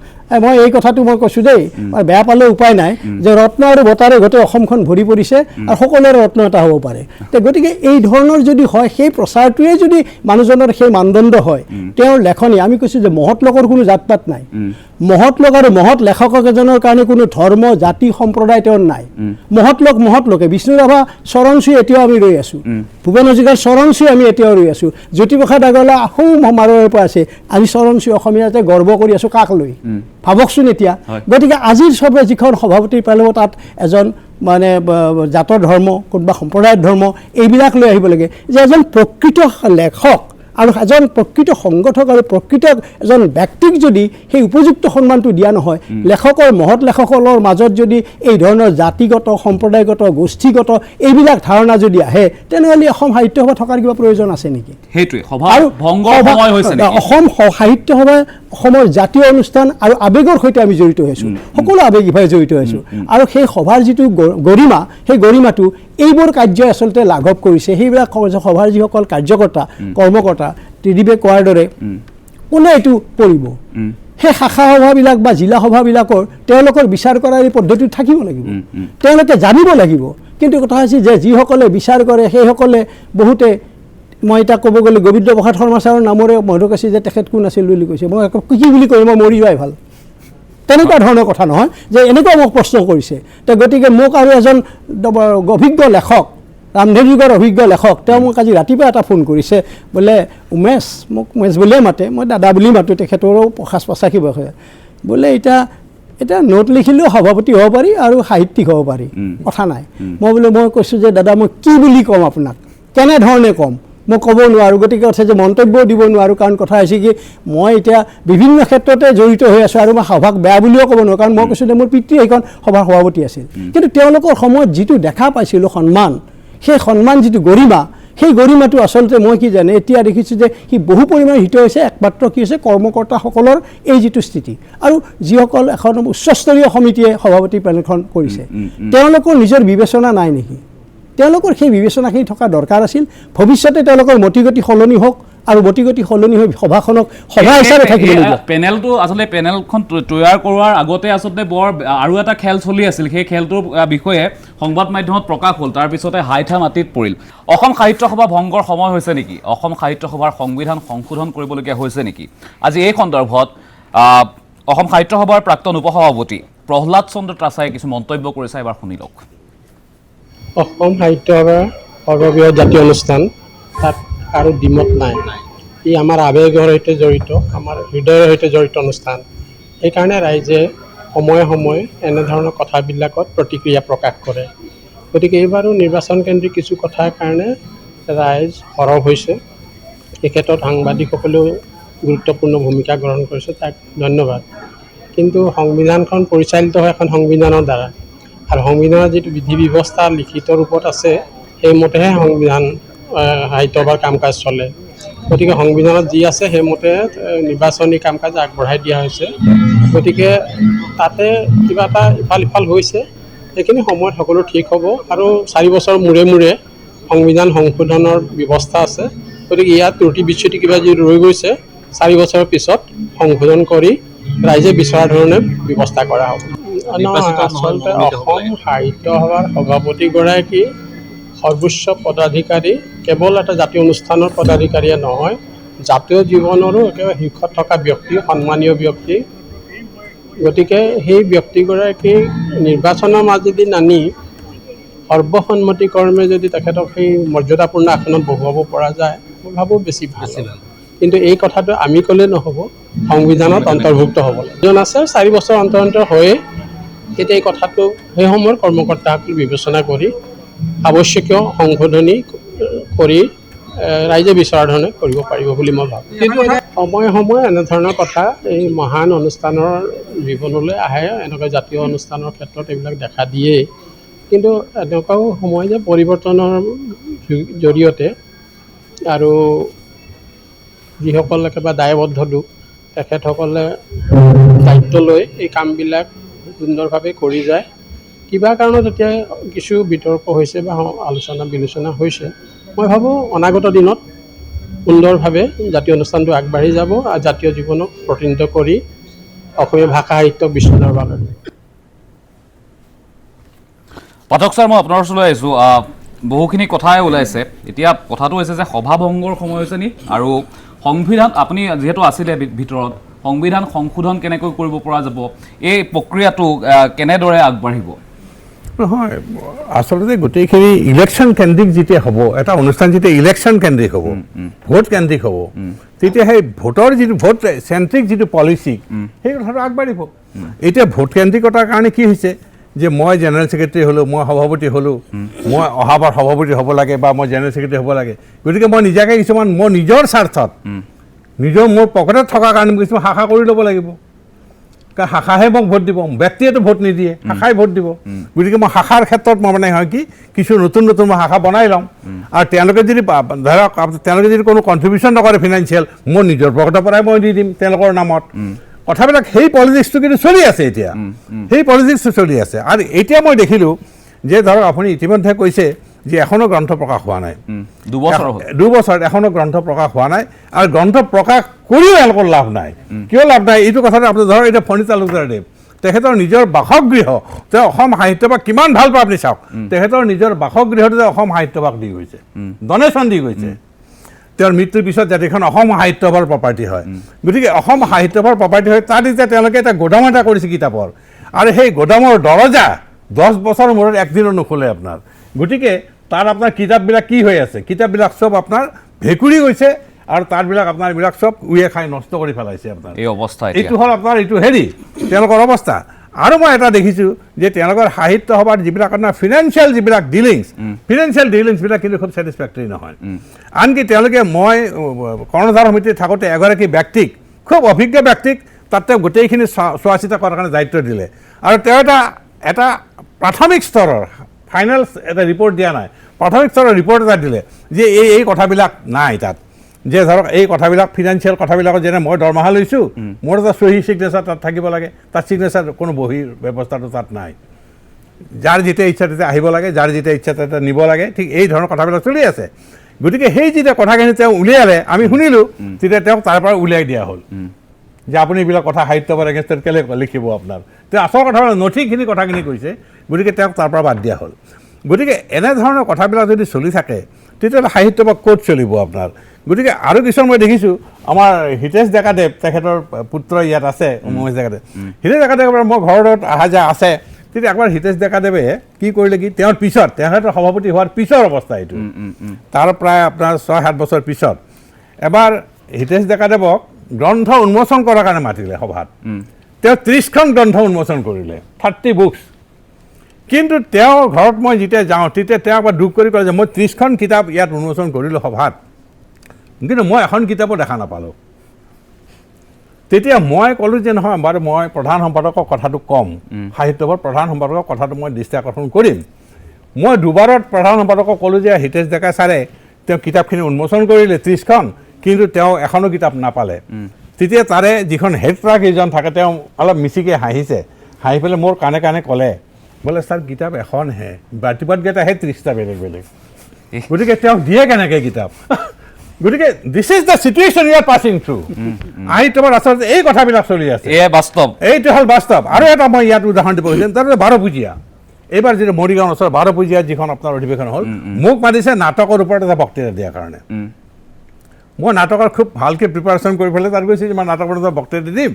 মই এই কথাটো মই কৈছোঁ দেই বেয়া পালে উপায় নাই যে ৰত্ন আৰু বঁটাৰে গোটেই অসমখন ভৰি পৰিছে আৰু সকলোৰে ৰত্ন এটা হ'ব পাৰে গতিকে এই ধৰণৰ যদি হয় সেই প্ৰচাৰটোৱে যদি মানুহজনৰ সেই মানদণ্ড হয় তেওঁৰ লেখনি আমি কৈছোঁ যে মহৎ লোকৰ কোনো জাত পাত নাই মহৎ লোক আৰু মহৎ লেখক এজনৰ কাৰণে কোনো ধৰ্ম জাতি সম্প্ৰদায় তেওঁৰ নাই মহৎ লোকে বিষ্ণুৰাভা চৰণচুই এতিয়াও আমি ৰৈ আছোঁ ভূপেন হাজৰিকাৰ চৰণচুই আমি এতিয়াও ৰৈ আছোঁ জ্যোতিপ্ৰসাদ আগৰৱালা আহোম সমাৰোহৰ পৰা আছে আজি চৰণচুই অসমীয়াতে গৰ্ব কৰি আছোঁ কাক লৈ ভাবকচোন এতিয়া গতিকে আজিৰ চবে যিখন সভাপতি পালেও তাত এজন মানে জাতৰ ধৰ্ম কোনোবা সম্প্ৰদায়ৰ ধৰ্ম এইবিলাক লৈ আহিব লাগে যে এজন প্ৰকৃত লেখক আৰু এজন প্ৰকৃত সংগঠক আৰু প্ৰকৃত এজন ব্যক্তিক যদি সেই উপযুক্ত সন্মানটো দিয়া নহয় লেখকৰ মহৎ লেখকসকলৰ মাজত যদি এই ধৰণৰ জাতিগত সম্প্ৰদায়গত গোষ্ঠীগত এইবিলাক ধাৰণা যদি আহে তেনেহ'লে অসম সাহিত্য সভা থকাৰ কিবা প্ৰয়োজন আছে নেকি সেইটোৱে অসম সাহিত্য সভা অসমৰ জাতীয় অনুষ্ঠান আৰু আৱেগৰ সৈতে আমি জড়িত হৈছোঁ সকলো আৱেগিকভাৱে জড়িত হৈছোঁ আৰু সেই সভাৰ যিটো গৰিমা সেই গৰিমাটো এইবোৰ কাৰ্যই আচলতে লাঘৱ কৰিছে সেইবিলাক সভাৰ যিসকল কাৰ্যকৰ্তা কৰ্মকৰ্তা ত্ৰিদিবে কোৱাৰ দৰে কোনে এইটো কৰিব সেই শাখা সভাবিলাক বা জিলা সভাবিলাকৰ তেওঁলোকৰ বিচাৰ কৰাৰ এই পদ্ধতি থাকিব লাগিব তেওঁলোকে জানিব লাগিব কিন্তু কথা হৈছে যে যিসকলে বিচাৰ কৰে সেইসকলে বহুতে মই এতিয়া ক'ব গ'লে গোবিন্দ প্ৰসাদ শৰ্মা ছাৰৰ নামৰে মনত আছে যে তেখেত কোন আছিল বুলি কৈছে মই কি বুলি কৈ মই মৰি যোৱাই ভাল তেনেকুৱা ধৰণৰ কথা নহয় যে এনেকুৱা মোক প্ৰশ্ন কৰিছে তো গতিকে মোক আৰু এজন অভিজ্ঞ লেখক ৰামধেৰ যুগৰ অভিজ্ঞ লেখক তেওঁ মোক আজি ৰাতিপুৱা এটা ফোন কৰিছে বোলে উমেশ মোক উমেশ বুলিয়ে মাতে মই দাদা বুলি মাতোঁ তেখেতৰো সাজ পোছাকী বয়স বোলে এতিয়া নোট লিখিলেও সভাপতি হ'ব পাৰি আৰু সাহিত্যিক হ'ব পাৰি কথা নাই মই কৈছোঁ যে দাদা মই কি বুলি ক'ম আপোনাক কেনেধৰণে ক'ম মই ক'ব নোৱাৰোঁ গতিকে কথা যে মন্তব্য দিব নোৱাৰোঁ কাৰণ কথা হৈছে কি মই এতিয়া বিভিন্ন ক্ষেত্ৰতে জড়িত হৈ আছোঁ আৰু মই সভাক বেয়া বুলিও ক'ব নোৱাৰোঁ কাৰণ মই কৈছোঁ যে মোৰ পিতৃ সেইখন সভাৰ সভাপতি আছিল কিন্তু তেওঁলোকৰ সময়ত যিটো দেখা পাইছিলোঁ সন্মান সেই সন্মান যিটো গৰিমা সেই গৰিমাটো আচলতে মই কি জানে এতিয়া দেখিছোঁ যে সি বহু পৰিমাণে হিত হৈছে একমাত্ৰ কি হৈছে কৰ্মকৰ্তাসকলৰ এই যিটো স্থিতি আৰু যিসকল এখন উচ্চস্তৰীয় সমিতিয়ে সভাপতি পেনেলখন কৰিছে তেওঁলোকৰ নিজৰ বিবেচনা নাই নেকি তেওঁলোকৰ সেই বিবেচনাখিনি থকা দৰকাৰ আছিল ভৱিষ্যতে তেওঁলোকৰ মতিগতি সলনি হওক আৰু মতিগতি সলনি হৈ সভাখনক সভা হিচাপে থাকিব লাগিব পেনেলটো আচলতে পেনেলখন তৈয়াৰ কৰাৰ আগতে আচলতে বৰ আৰু এটা খেল চলি আছিল সেই খেলটোৰ বিষয়ে সংবাদ মাধ্যমত প্ৰকাশ হ'ল তাৰপিছতে হাইঠা মাটিত পৰিল অসম সাহিত্য সভা ভংগৰ সময় হৈছে নেকি অসম সাহিত্য সভাৰ সংবিধান সংশোধন কৰিবলগীয়া হৈছে নেকি আজি এই সন্দৰ্ভত অসম সাহিত্য সভাৰ প্ৰাক্তন উপসভাপতি প্ৰহ্লাদ চন্দ্ৰ ত্ৰাছাই কিছু মন্তব্য কৰিছে এবাৰ শুনি লওক অসম সাহিত্য সভাৰ সৰ্ববৃহৎ জাতীয় অনুষ্ঠান তাত আৰু দ্বিমত নাই ই আমাৰ আৱেগৰ সৈতে জড়িত আমাৰ হৃদয়ৰ সৈতে জড়িত অনুষ্ঠান সেইকাৰণে ৰাইজে সময়ে সময়ে এনেধৰণৰ কথাবিলাকত প্ৰতিক্ৰিয়া প্ৰকাশ কৰে গতিকে এইবাৰো নিৰ্বাচন কেন্দ্ৰিক কিছু কথাৰ কাৰণে ৰাইজ সৰব হৈছে এই ক্ষেত্ৰত সাংবাদিকসকলেও গুৰুত্বপূৰ্ণ ভূমিকা গ্ৰহণ কৰিছে তাক ধন্যবাদ কিন্তু সংবিধানখন পৰিচালিত হয় এখন সংবিধানৰ দ্বাৰা আৰু সংবিধানৰ যিটো বিধি ব্যৱস্থা লিখিত ৰূপত আছে সেইমতেহে সংবিধান সাহিত্য সভাৰ কাম কাজ চলে গতিকে সংবিধানত যি আছে সেইমতে নিৰ্বাচনী কাম কাজ আগবঢ়াই দিয়া হৈছে গতিকে তাতে কিবা এটা ইফাল সিফাল হৈছে সেইখিনি সময়ত সকলো ঠিক হ'ব আৰু 4 বছৰ মূৰে মূৰে সংবিধান সংশোধনৰ ব্যৱস্থা আছে গতিকে ইয়াত ত্ৰুটি বিচ্যুতি কিবা যদি ৰৈ গৈছে 4 বছৰৰ পিছত সংশোধন কৰি ৰাইজে বিচৰা ধৰণে ব্যৱস্থা কৰা হ'ব আচলতে অসম সাহিত্য সভাৰ সভাপতিগৰাকী সৰ্বোচ্চ পদাধিকাৰী কেৱল এটা জাতীয় অনুষ্ঠানৰ পদাধিকাৰীয়ে নহয় জাতীয় জীৱনৰো একেবাৰে শীৰ্ষত থকা ব্যক্তি সন্মানীয় ব্যক্তি গতিকে সেই ব্যক্তিগৰাকী নিৰ্বাচনৰ মাজেদি নানি সৰ্বসন্মতিক্ৰমে যদি তেখেতক সেই মৰ্যাদাপূৰ্ণ আসনত বহুৱাব পৰা যায় মই ভাবোঁ বেছি ভাল কিন্তু এই কথাটো আমি ক'লে নহ'ব, সংবিধানত অন্তৰ্ভুক্ত হ'ব লাগে। এজন আছে 4 বছৰ অন্তৰ হয়ে, তেতিয়া এই কথাটো সেই সময়ৰ কৰ্মকৰ্তাসকলে বিবেচনা কৰি আৱশ্যকীয় সংশোধনী কৰি ৰাইজে বিচৰা ধৰণে কৰিব পাৰিব বুলি মই ভাবোঁ। কিন্তু সময়ে সময়ে এনেধৰণৰ কথা এই মহান অনুষ্ঠানৰ জীৱনলৈ আহে, এনেকুৱা জাতীয় অনুষ্ঠানৰ ক্ষেত্ৰত এইবিলাক দেখা দিয়েই। কিন্তু এনেকুৱাও সময় যে পৰিৱৰ্তনৰ জৰিয়তে আৰু যিসকল একেবাৰে দায়বদ্ধ লোক তেখেতসকলে দায়িত্ব লৈ এই কামবিলাক সুন্দৰভাৱে কৰি যায়। কিবা কাৰণত এতিয়া কিছু বিতৰ্ক হৈছে বা আলোচনা বিলোচনা হৈছে। মই ভাবোঁ অনাগত দিনত সুন্দৰভাৱে জাতীয় অনুষ্ঠানটো আগবাঢ়ি যাব আৰু জাতীয় জীৱনক প্ৰতিনিধিত্ব কৰি অসমীয়া ভাষা সাহিত্যক বিশ্বদৰবাৰ বাবে। পাঠক ছাৰ, মই আপোনাৰ ওচৰলৈ আহিছোঁ। বহুখিনি কথাই ওলাইছে। এতিয়া কথাটো হৈছে যে সভাভংগৰ সময় হৈছে নি, আৰু সংবিধান আপুনি যিহেতু আছিলে ভিতৰত, সংবিধান সংশোধন কেনেকৈ কৰিব পৰা যাব, এই প্ৰক্ৰিয়াটো কেনেদৰে আগবাঢ়িব? নহয়, আচলতে গোটেইখিনি ইলেকশ্যন কেন্দ্ৰিক যেতিয়া হ'ব, এটা অনুষ্ঠান যেতিয়া ইলেকশ্যন কেন্দ্ৰিক হ'ব, ভোট কেন্দ্ৰিক হ'ব, তেতিয়া সেই ভোটৰ যিটো ভোট চেন্ট্ৰিক যিটো পলিচি, সেই কথাটো আগবাঢ়িব। এতিয়া ভোট কেন্দ্ৰিকতাৰ কাৰণে কি হৈছে যে মই জেনেৰেল ছেক্ৰেটাৰী হ'লোঁ, মই সভাপতি হ'লোঁ, মই অহাবাৰ সভাপতি হ'ব লাগে বা মই জেনেৰেল ছেক্ৰেটাৰী হ'ব লাগে, গতিকে মই নিজাকে কিছুমান মই নিজৰ স্বাৰ্থত নিজৰ মোৰ পকেটত থকাৰ কাৰণে কিছুমান শাখা কৰি ল'ব লাগিব। কাৰণ শাখাহে মোক ভোট দিব, ব্যক্তিয়েতো ভোট নিদিয়ে, শাখাই ভোট দিব। গতিকে মই শাখাৰ ক্ষেত্ৰত মই মানে হয় কি কিছু নতুন নতুন মই শাখা বনাই লওঁ, আৰু তেওঁলোকে যদি ধৰক তেওঁলোকে যদি কোনো কণ্ট্ৰিবিউশ্যন নকৰে ফিনান্সিয়েল, মোৰ নিজৰ পকেটৰ পৰাই মই দি দিম তেওঁলোকৰ নামত। কথাবিলাক সেই পলিটিক্সটো কিন্তু চলি আছে এতিয়া, সেই পলিটিক্সটো চলি আছে। আৰু এতিয়া মই দেখিলোঁ যে ধৰক আপুনি ইতিমধ্যে কৈছে যে এখনো গ্ৰন্থ প্ৰকাশ হোৱা নাই, 2 বছৰত এখনো গ্ৰন্থ প্ৰকাশ হোৱা নাই, আৰু গ্ৰন্থ প্ৰকাশ কৰিও এওঁলোকৰ লাভ নাই। কিয় লাভ নাই এইটো কথাটো আপুনি ধৰক, এতিয়া ফণী তালুকদাৰদেৱ তেখেতৰ নিজৰ বাসগৃহ, তেওঁ অসম সাহিত্যভাগ কিমান ভাল পায় আপুনি চাওক, তেখেতৰ নিজৰ বাসগৃহটো যে অসম সাহিত্যভাগ দি গৈছে, ডনেশ্যন দি গৈছে। তেওঁৰ মৃত্যুৰ পিছত যাতে অসম সাহিত্যভাৰ প্ৰপাৰ্টি হয়, গতিকে অসম সাহিত্যভাৰ প্ৰপাৰ্টি হয়, তাত এতিয়া তেওঁলোকে এটা গোদাম এটা কৰিছে কিতাপৰ, আৰু সেই গোদামৰ দৰজা 10 বছৰৰ মূৰত একদিনো নোখোলে আপোনাৰ। গতিকে তাত আপোনাৰ কিতাপবিলাক কি হৈ আছে, কিতাপবিলাক চব আপোনাৰ ভেকুৰি গৈছে, আৰু তাতবিলাক আপোনাৰ এইবিলাক চব উয়ে খাই নষ্ট কৰি পেলাইছে আপোনাৰ। এই অৱস্থা এইটো হ'ল আপোনাৰ এইটো তেওঁলোকৰ অৱস্থা। আৰু মই এটা দেখিছোঁ যে তেওঁলোকৰ সাহিত্য সভাত যিবিলাক আপোনাৰ ফিনান্সিয়েল যিবিলাক ডিলিংছবিলাক কিন্তু খুব ছেটিছফেক্টৰী নহয়। আনকি তেওঁলোকে মই কৰ্ণধাৰ সমিতিত থাকোঁতে এগৰাকী ব্যক্তিক, খুব অভিজ্ঞ ব্যক্তিক, তাত তেওঁ গোটেইখিনি চোৱা চিতা কৰাৰ কাৰণে দায়িত্ব দিলে, আৰু তেওঁ এটা প্ৰাথমিক স্তৰৰ ফাইনেল এটা ৰিপৰ্ট দিয়া নাই, প্ৰাথমিক স্তৰৰ ৰিপৰ্ট এটা দিলে যে এই কথাবিলাক নাই তাত, যে ধৰক এই কথাবিলাক ফিনান্সিয়েল কথাবিলাকত যেনে মই দৰমহা লৈছোঁ, মোৰ এটা চহী ছিগনেচাৰ তাত থাকিব লাগে, তাত ছিগনেচাৰ কোনো বহীৰ ব্যৱস্থাটো তাত নাই, যাৰ যেতিয়া ইচ্ছা তেতিয়া আহিব লাগে, যাৰ যেতিয়া ইচ্ছা তেতিয়া নিব লাগে, ঠিক এই ধৰণৰ কথাবিলাক চলি আছে। গতিকে সেই যেতিয়া কথাখিনি তেওঁ উলিয়ালে আমি শুনিলোঁ, তেতিয়া তেওঁক তাৰ পৰা উলিয়াই দিয়া হ'ল যে আপুনি এইবিলাক কথা সাহিত্যভাৰ এগেইনষ্টত কেলৈ লিখিব আপোনাৰ, তেওঁ আচল কথা নথিখিনি কথাখিনি কৈছে, গতিকে তেওঁক তাৰ পৰা বাদ দিয়া হ'ল। গতিকে এনেধৰণৰ কথাবিলাক যদি চলি থাকে তেতিয়াহ'লে সাহিত্যভাগ ক'ত চলিব আপোনাৰ। গতিকে আৰু কিছুমান মই দেখিছোঁ, আমাৰ হিতেশ ডেকাদেৱ তেখেতৰ পুত্ৰ ইয়াত আছে, উমেশ ডেকাদেৱ, হিতেশ ডেকাদেৱৰ মই ঘৰত অহা যোৱা আছে, তেতিয়া একবাৰ হিতেশ ডেকাদেৱে কি কৰিলে কি, তেওঁৰ পিছত তেখেতৰ সভাপতি হোৱাৰ পিছৰ অৱস্থা এইটো, তাৰ প্ৰায় আপোনাৰ 6-7 বছৰ পিছত এবাৰ হিতেশ ডেকাদেৱক গ্ৰন্থ উন্মোচন কৰাৰ কাৰণে মাতিলে সভাত। তেওঁ 30খন গ্ৰন্থ উন্মোচন কৰিলে, 30 বুকছ। কিন্তু তেওঁৰ ঘৰত মই যেতিয়া যাওঁ তেতিয়া তেওঁ এবাৰ দুখ কৰি ক'লে যে মই 30খন কিতাপ ইয়াত উন্মোচন কৰিলোঁ সভাত, কিন্তু মই এখন কিতাপো দেখা নাপালোঁ। তেতিয়া মই ক'লোঁ যে নহয়, বাৰু মই প্ৰধান সম্পাদকৰ কথাটো ক'ম, সাহিত্যভাৰ প্ৰধান সম্পাদকৰ কথাটো মই দৃষ্টি আকৰ্ষণ কৰিম। মই দুবাৰত প্ৰধান সম্পাদকক ক'লোঁ যে হিতেশ ডেকা ছাৰে তেওঁ কিতাপখিনি উন্মোচন কৰিলে 30খন, কিন্তু তেওঁ এখনো কিতাপ নাপালে। তেতিয়া তাৰে যিখন হেড ক্লাৰ্ক এইজন থাকে তেওঁ অলপ মিচিকে হাঁহিছে, হাঁহি পেলাই মোৰ কাণে কাণে ক'লে, বোলে ছাৰ কিতাপ এখনহে, বাতিপাতকেইটা আহে 30টা বেলেগ বেলেগ, গতিকে তেওঁক দিয়ে কেনেকৈ কিতাপ। গতিকে this is the situation you are passing through. সাহিত্যভাৰ আচলতে এই কথাবিলাক চলি আছে, বাস্তৱ, এইটো হ'ল বাস্তৱ। আৰু এটা মই ইয়াত উদাহৰণ দিব খুজিম, তাৰপিছত 12 পূজীয়া, এইবাৰ যিটো মৰিগাঁও ওচৰত 12 পূজীয়া যিখন আপোনাৰ অধিৱেশন হ'ল, মোক মাতিছে নাটকৰ ওপৰত এটা বক্তৃতা দিয়াৰ কাৰণে। মই নাটকৰ খুব ভালকৈ প্ৰিপাৰেশ্যন কৰি পেলাই তাত গৈছোঁ যে মই নাটকৰ এটা বক্তৃতা দিম।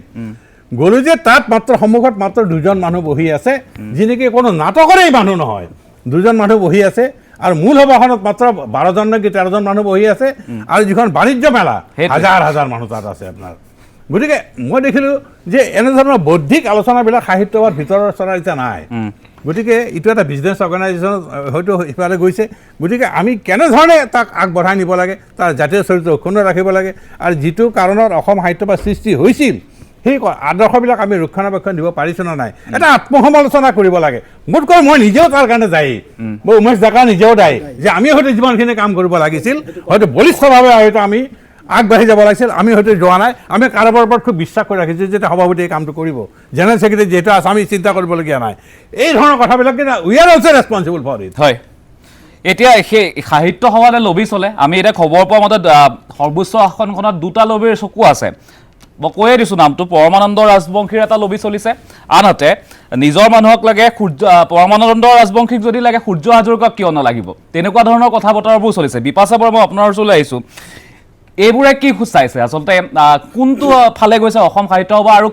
গ'লোঁ যে তাত মাত্ৰ সন্মুখত মাত্ৰ 2জন মানুহ বহি আছে, যি নেকি কোনো নাটকৰেই মানুহ নহয়, 2জন মানুহ বহি আছে, আৰু মূল সভাখনত মাত্ৰ 12জন নে 13জন মানুহ বহি আছে আৰু যিখন বাণিজ্য মেলা হাজাৰ হাজাৰ মানুহ তাত আছে আপোনাৰ গতিকে মই দেখিলোঁ যে এনেধৰণৰ বৌদ্ধিক আলোচনাবিলাক সাহিত্য সভাৰ ভিতৰৰ চৰা এতিয়া নাই গতিকে এইটো এটা বিজনেছ অৰ্গেনাইজেশ্যন হয়তো সিফালে গৈছে গতিকে আমি কেনেধৰণে তাক আগবঢ়াই নিব লাগে তাৰ জাতীয় চৰিত্ৰ অক্ষুণ্ণ ৰাখিব লাগে আৰু যিটো কাৰণত অসম সাহিত্য সভা সৃষ্টি হৈছিল সেই আদৰ্শবিলাক আমি ৰক্ষণাবেক্ষণ দিব পাৰিছোঁ নে নাই এটা আত্মসমালোচনা কৰিব লাগে মোতকৈ মই নিজেও তাৰ কাৰণে দায়ী মই উমেশ ডেকা নিজেও দায়ী যে আমি হয়তো যিমানখিনি কাম কৰিব লাগিছিল হয়তো বলিষ্ঠভাৱে হয়তো আমি আগবাঢ়ি যাব লাগিছিল আমি হয়তো যোৱা নাই আমি কাৰোবাৰ ওপৰত খুব বিশ্বাস কৰি ৰাখিছোঁ যে সভাপতিয়ে এই কামটো কৰিব জেনেৰেল ছেক্ৰেটাৰী যিহেতু আছে আমি চিন্তা কৰিবলগীয়া নাই এই ধৰণৰ কথাবিলাক কিন্তু we are also' responsible for it হয় এতিয়া সেই সাহিত্য সভাতে লবি চলে আমি এতিয়া খবৰ পোৱা মতে সৰ্বোচ্চ আসনখনত 2টা লবিৰ চকু আছে মই কৈয়ে দিছোঁ নামটো পৰমানন্দ ৰাজবংশীৰ এটা লবি চলিছে আনহাতে নিজৰ মানুহক লাগে পৰমানন্দ ৰাজবংশীক যদি লাগে সূৰ্য হাজৰিকাক কিয় নালাগিব তেনেকুৱা ধৰণৰ কথা বতৰাবোৰ চলিছে বিপাশা বৰা মই আপোনাৰ ওচৰলৈ আহিছোঁ এইবোৰে কি সূচাইছে আচলতে কোনটো ফালে গৈছে অসম সাহিত্য সভা আৰু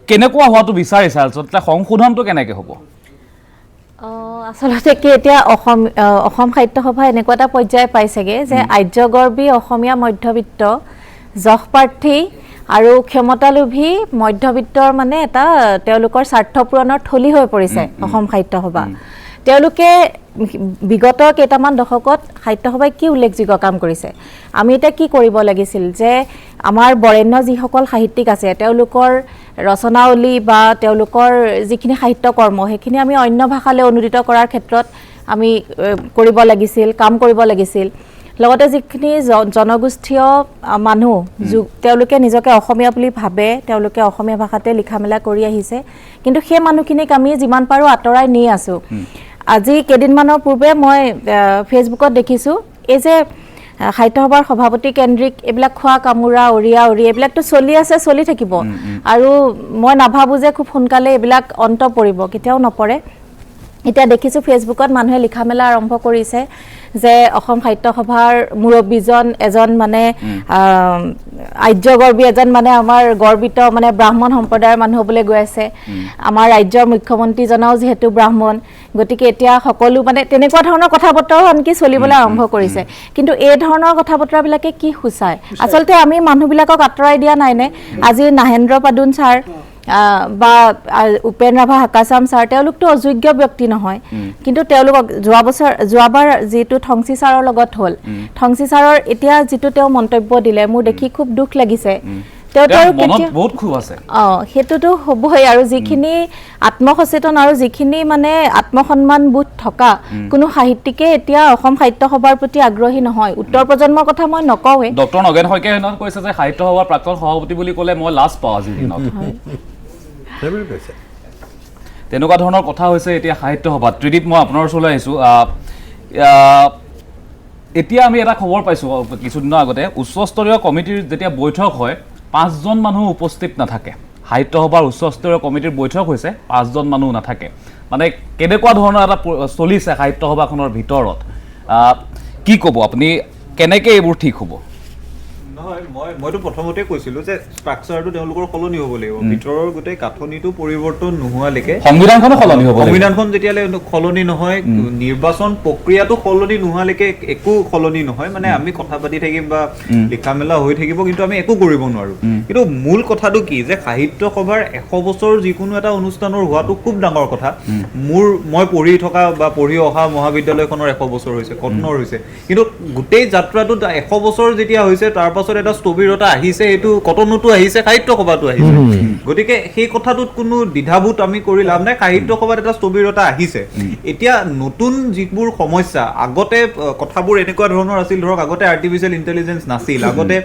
কেনেকুৱা হোৱাটো বিচাৰিছে আচলতে সংশোধনটো কেনেকৈ হ'ব আচলতে কি এতিয়া অসম সাহিত্য সভা এনেকুৱা এটা পৰ্যায় পাইছেগৈ যে আৰ্যগৰ্বী অসমীয়া মধ্যবিত্ত যশপ্ৰাৰ্থী আৰু ক্ষমতালোভী মধ্যবিত্তৰ মানে এটা তেওঁলোকৰ স্বাৰ্থ পূৰণৰ থলী হৈ পৰিছে অসম সাহিত্য সভা তেওঁলোকে বিগত কেইটামান দশকত সাহিত্য সভাই কি উল্লেখযোগ্য কাম কৰিছে আমি এতিয়া কি কৰিব লাগিছিল যে আমাৰ বৰেণ্য যিসকল সাহিত্যিক আছে তেওঁলোকৰ ৰচনাৱলী বা তেওঁলোকৰ যিখিনি সাহিত্য কৰ্ম সেইখিনি আমি অন্য ভাষালৈ অনুদিত কৰাৰ ক্ষেত্ৰত আমি কৰিব লাগিছিল কাম কৰিব লাগিছিল লগতে যিখিনি জনগোষ্ঠীয় মানুহ তেওঁলোকে নিজকে অসমীয়া বুলি ভাবে তেওঁলোকে অসমীয়া ভাষাতে লিখা মেলা কৰি আহিছে কিন্তু সেই মানুহখিনিক আমি যিমান পাৰোঁ আঁতৰাই নি আছোঁ আজি কেইদিনমানৰ পূৰ্বে মই ফেচবুকত দেখিছোঁ এই যে সাহিত্য সভাৰ সভাপতি কেন্দ্ৰিক এইবিলাক খোৱা কামোৰা অৰিয়া অৰি এইবিলাকতো চলি আছে চলি থাকিব আৰু মই নাভাবোঁ যে খুব সোনকালে এইবিলাক অন্ত পৰিব কেতিয়াও নপৰে এতিয়া দেখিছোঁ ফেচবুকত মানুহে লিখা মেলা আৰম্ভ কৰিছে যে অসম সাহিত্য সভাৰ মুৰব্বীজন এজন মানে আৰ্যগৰ্বী এজন মানে আমাৰ গৰ্বিত মানে ব্ৰাহ্মণ সম্প্ৰদায়ৰ মানুহ হ'বলৈ গৈ আছে আমাৰ ৰাজ্যৰ মুখ্যমন্ত্ৰীজনেও যিহেতু ব্ৰাহ্মণ গতিকে এতিয়া সকলো মানে তেনেকুৱা ধৰণৰ কথা বতৰাও আনকি চলিবলৈ আৰম্ভ কৰিছে কিন্তু এই ধৰণৰ কথা বতৰাবিলাকে কি সূচায় আচলতে আমি মানুহবিলাকক আঁতৰাই দিয়া নাইনে আজি নাহেন্দ্ৰ পাদুন ছাৰ বা উপেন ৰাভা হাকাচাম ছাৰ তেওঁলোকতো অযোগ্য ব্যক্তি নহয় কিন্তু তেওঁলোকক যোৱাবাৰ যিটো থংচি ছাৰৰ লগত হ'ল থংচি ছাৰৰ এতিয়া যিটো তেওঁ মন্তব্য দিলে মোৰ দেখি খুব দুখ লাগিছে সেইটোতো হ'বই আৰু যিখিনি আত্মসচেতন আৰু যিখিনি মানে আত্মসন্মান বোধ থকা কোনো সাহিত্যিকে এতিয়া অসম সাহিত্য সভাৰ প্ৰতি আগ্ৰহী নহয় উত্তৰ প্ৰজন্মৰ কথা মই নকওঁৱে ডক্টৰ নগেন শইকীয়াই কৈছে যে সাহিত্য সভাৰ প্ৰাক্তন সভাপতি বুলি ক'লে মই লাজ পাওঁ আজিৰ দিনত তেনেকুৱা ধৰণৰ কথা হৈছে এতিয়া সাহিত্য সভাত ত্ৰিদীপ মই আপোনাৰ ওচৰলৈ আহিছোঁ এতিয়া আমি এটা খবৰ পাইছোঁ কিছুদিনৰ আগতে উচ্চস্তৰীয় কমিটিৰ যেতিয়া বৈঠক হয় 5জন মানুহ উপস্থিত নাথাকে সাহিত্য সভাৰ উচ্চস্তৰীয় কমিটিৰ বৈঠক হৈছে 5জন মানুহ নাথাকে মানে কেনেকুৱা ধৰণৰ এটা চলিছে সাহিত্য সভাখনৰ ভিতৰত কি ক'ব আপুনি কেনেকৈ এইবোৰ ঠিক হ'ব নহয় মইতো প্ৰথমতে কৈছিলোঁ যে ষ্ট্ৰাকচাৰটো তেওঁলোকৰ সলনি হ'ব লাগিব ভিতৰৰ গোটেই গাঁথনিটো পৰিৱৰ্তন নোহোৱালৈকে সংবিধানখনো সলনি হ'ব সংবিধানখন যেতিয়ালৈ সলনি নহয় নিৰ্বাচন প্ৰক্ৰিয়াটো সলনি নোহোৱালৈকে একো সলনি নহয় মানে আমি কথা পাতি থাকিম বা লিখা মেলা হৈ থাকিব কিন্তু আমি একো কৰিব নোৱাৰোঁ কিন্তু মূল কথাটো কি যে সাহিত্য সভাৰ 100 বছৰ যিকোনো এটা অনুষ্ঠানৰ হোৱাটো খুব ডাঙৰ কথা মই পঢ়ি থকা বা পঢ়ি অহা মহাবিদ্যালয়খনৰ 100 বছৰ হৈছে কটনৰ হৈছে কিন্তু গোটেই যাত্ৰাটোত 100 বছৰ যেতিয়া হৈছে তাৰ পাছত এটা স্থবিৰতা আহিছে এইটো কটনতো আহিছে সাহিত্য সভাতো আহিছে গতিকে সেই কথাটোত কোনো দ্বিধাবোধ আমি কৰি লাভ নাই সাহিত্য সভাত এটা স্থবিৰতা আহিছে এতিয়া নতুন যিবোৰ সমস্যা আগতে কথাবোৰ এনেকুৱা ধৰণৰ আছিল ধৰক আগতে আৰ্টিফিচিয়েল ইন্টেলিজেন্স নাছিল আগতে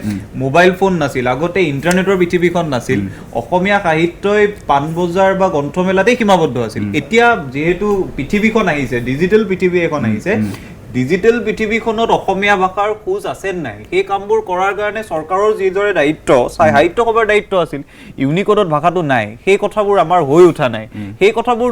মোবাইল ফোন নাছিল আগতে ইন্টাৰনেটৰ পৃথিৱীখন নাছিল অসমীয়া সাহিত্যই পাণবজাৰ বা গ্ৰন্থমেলাতেই সীমাবদ্ধ আছিল এতিয়া যিহেতু পৃথিৱীখন আহিছে ডিজিটেল পৃথিৱী এখন আহিছে ডিজিটেল পৃথিৱীখনত অসমীয়া ভাষাৰ খোজ আছে নাই সেই কামবোৰ কৰাৰ কাৰণে চৰকাৰৰ যিদৰে দায়িত্ব সাহিত্য সভাৰ দায়িত্ব আছিল ইউনিকোডত ভাষাটো নাই সেই কথাবোৰ আমাৰ হৈ উঠা নাই সেই কথাবোৰ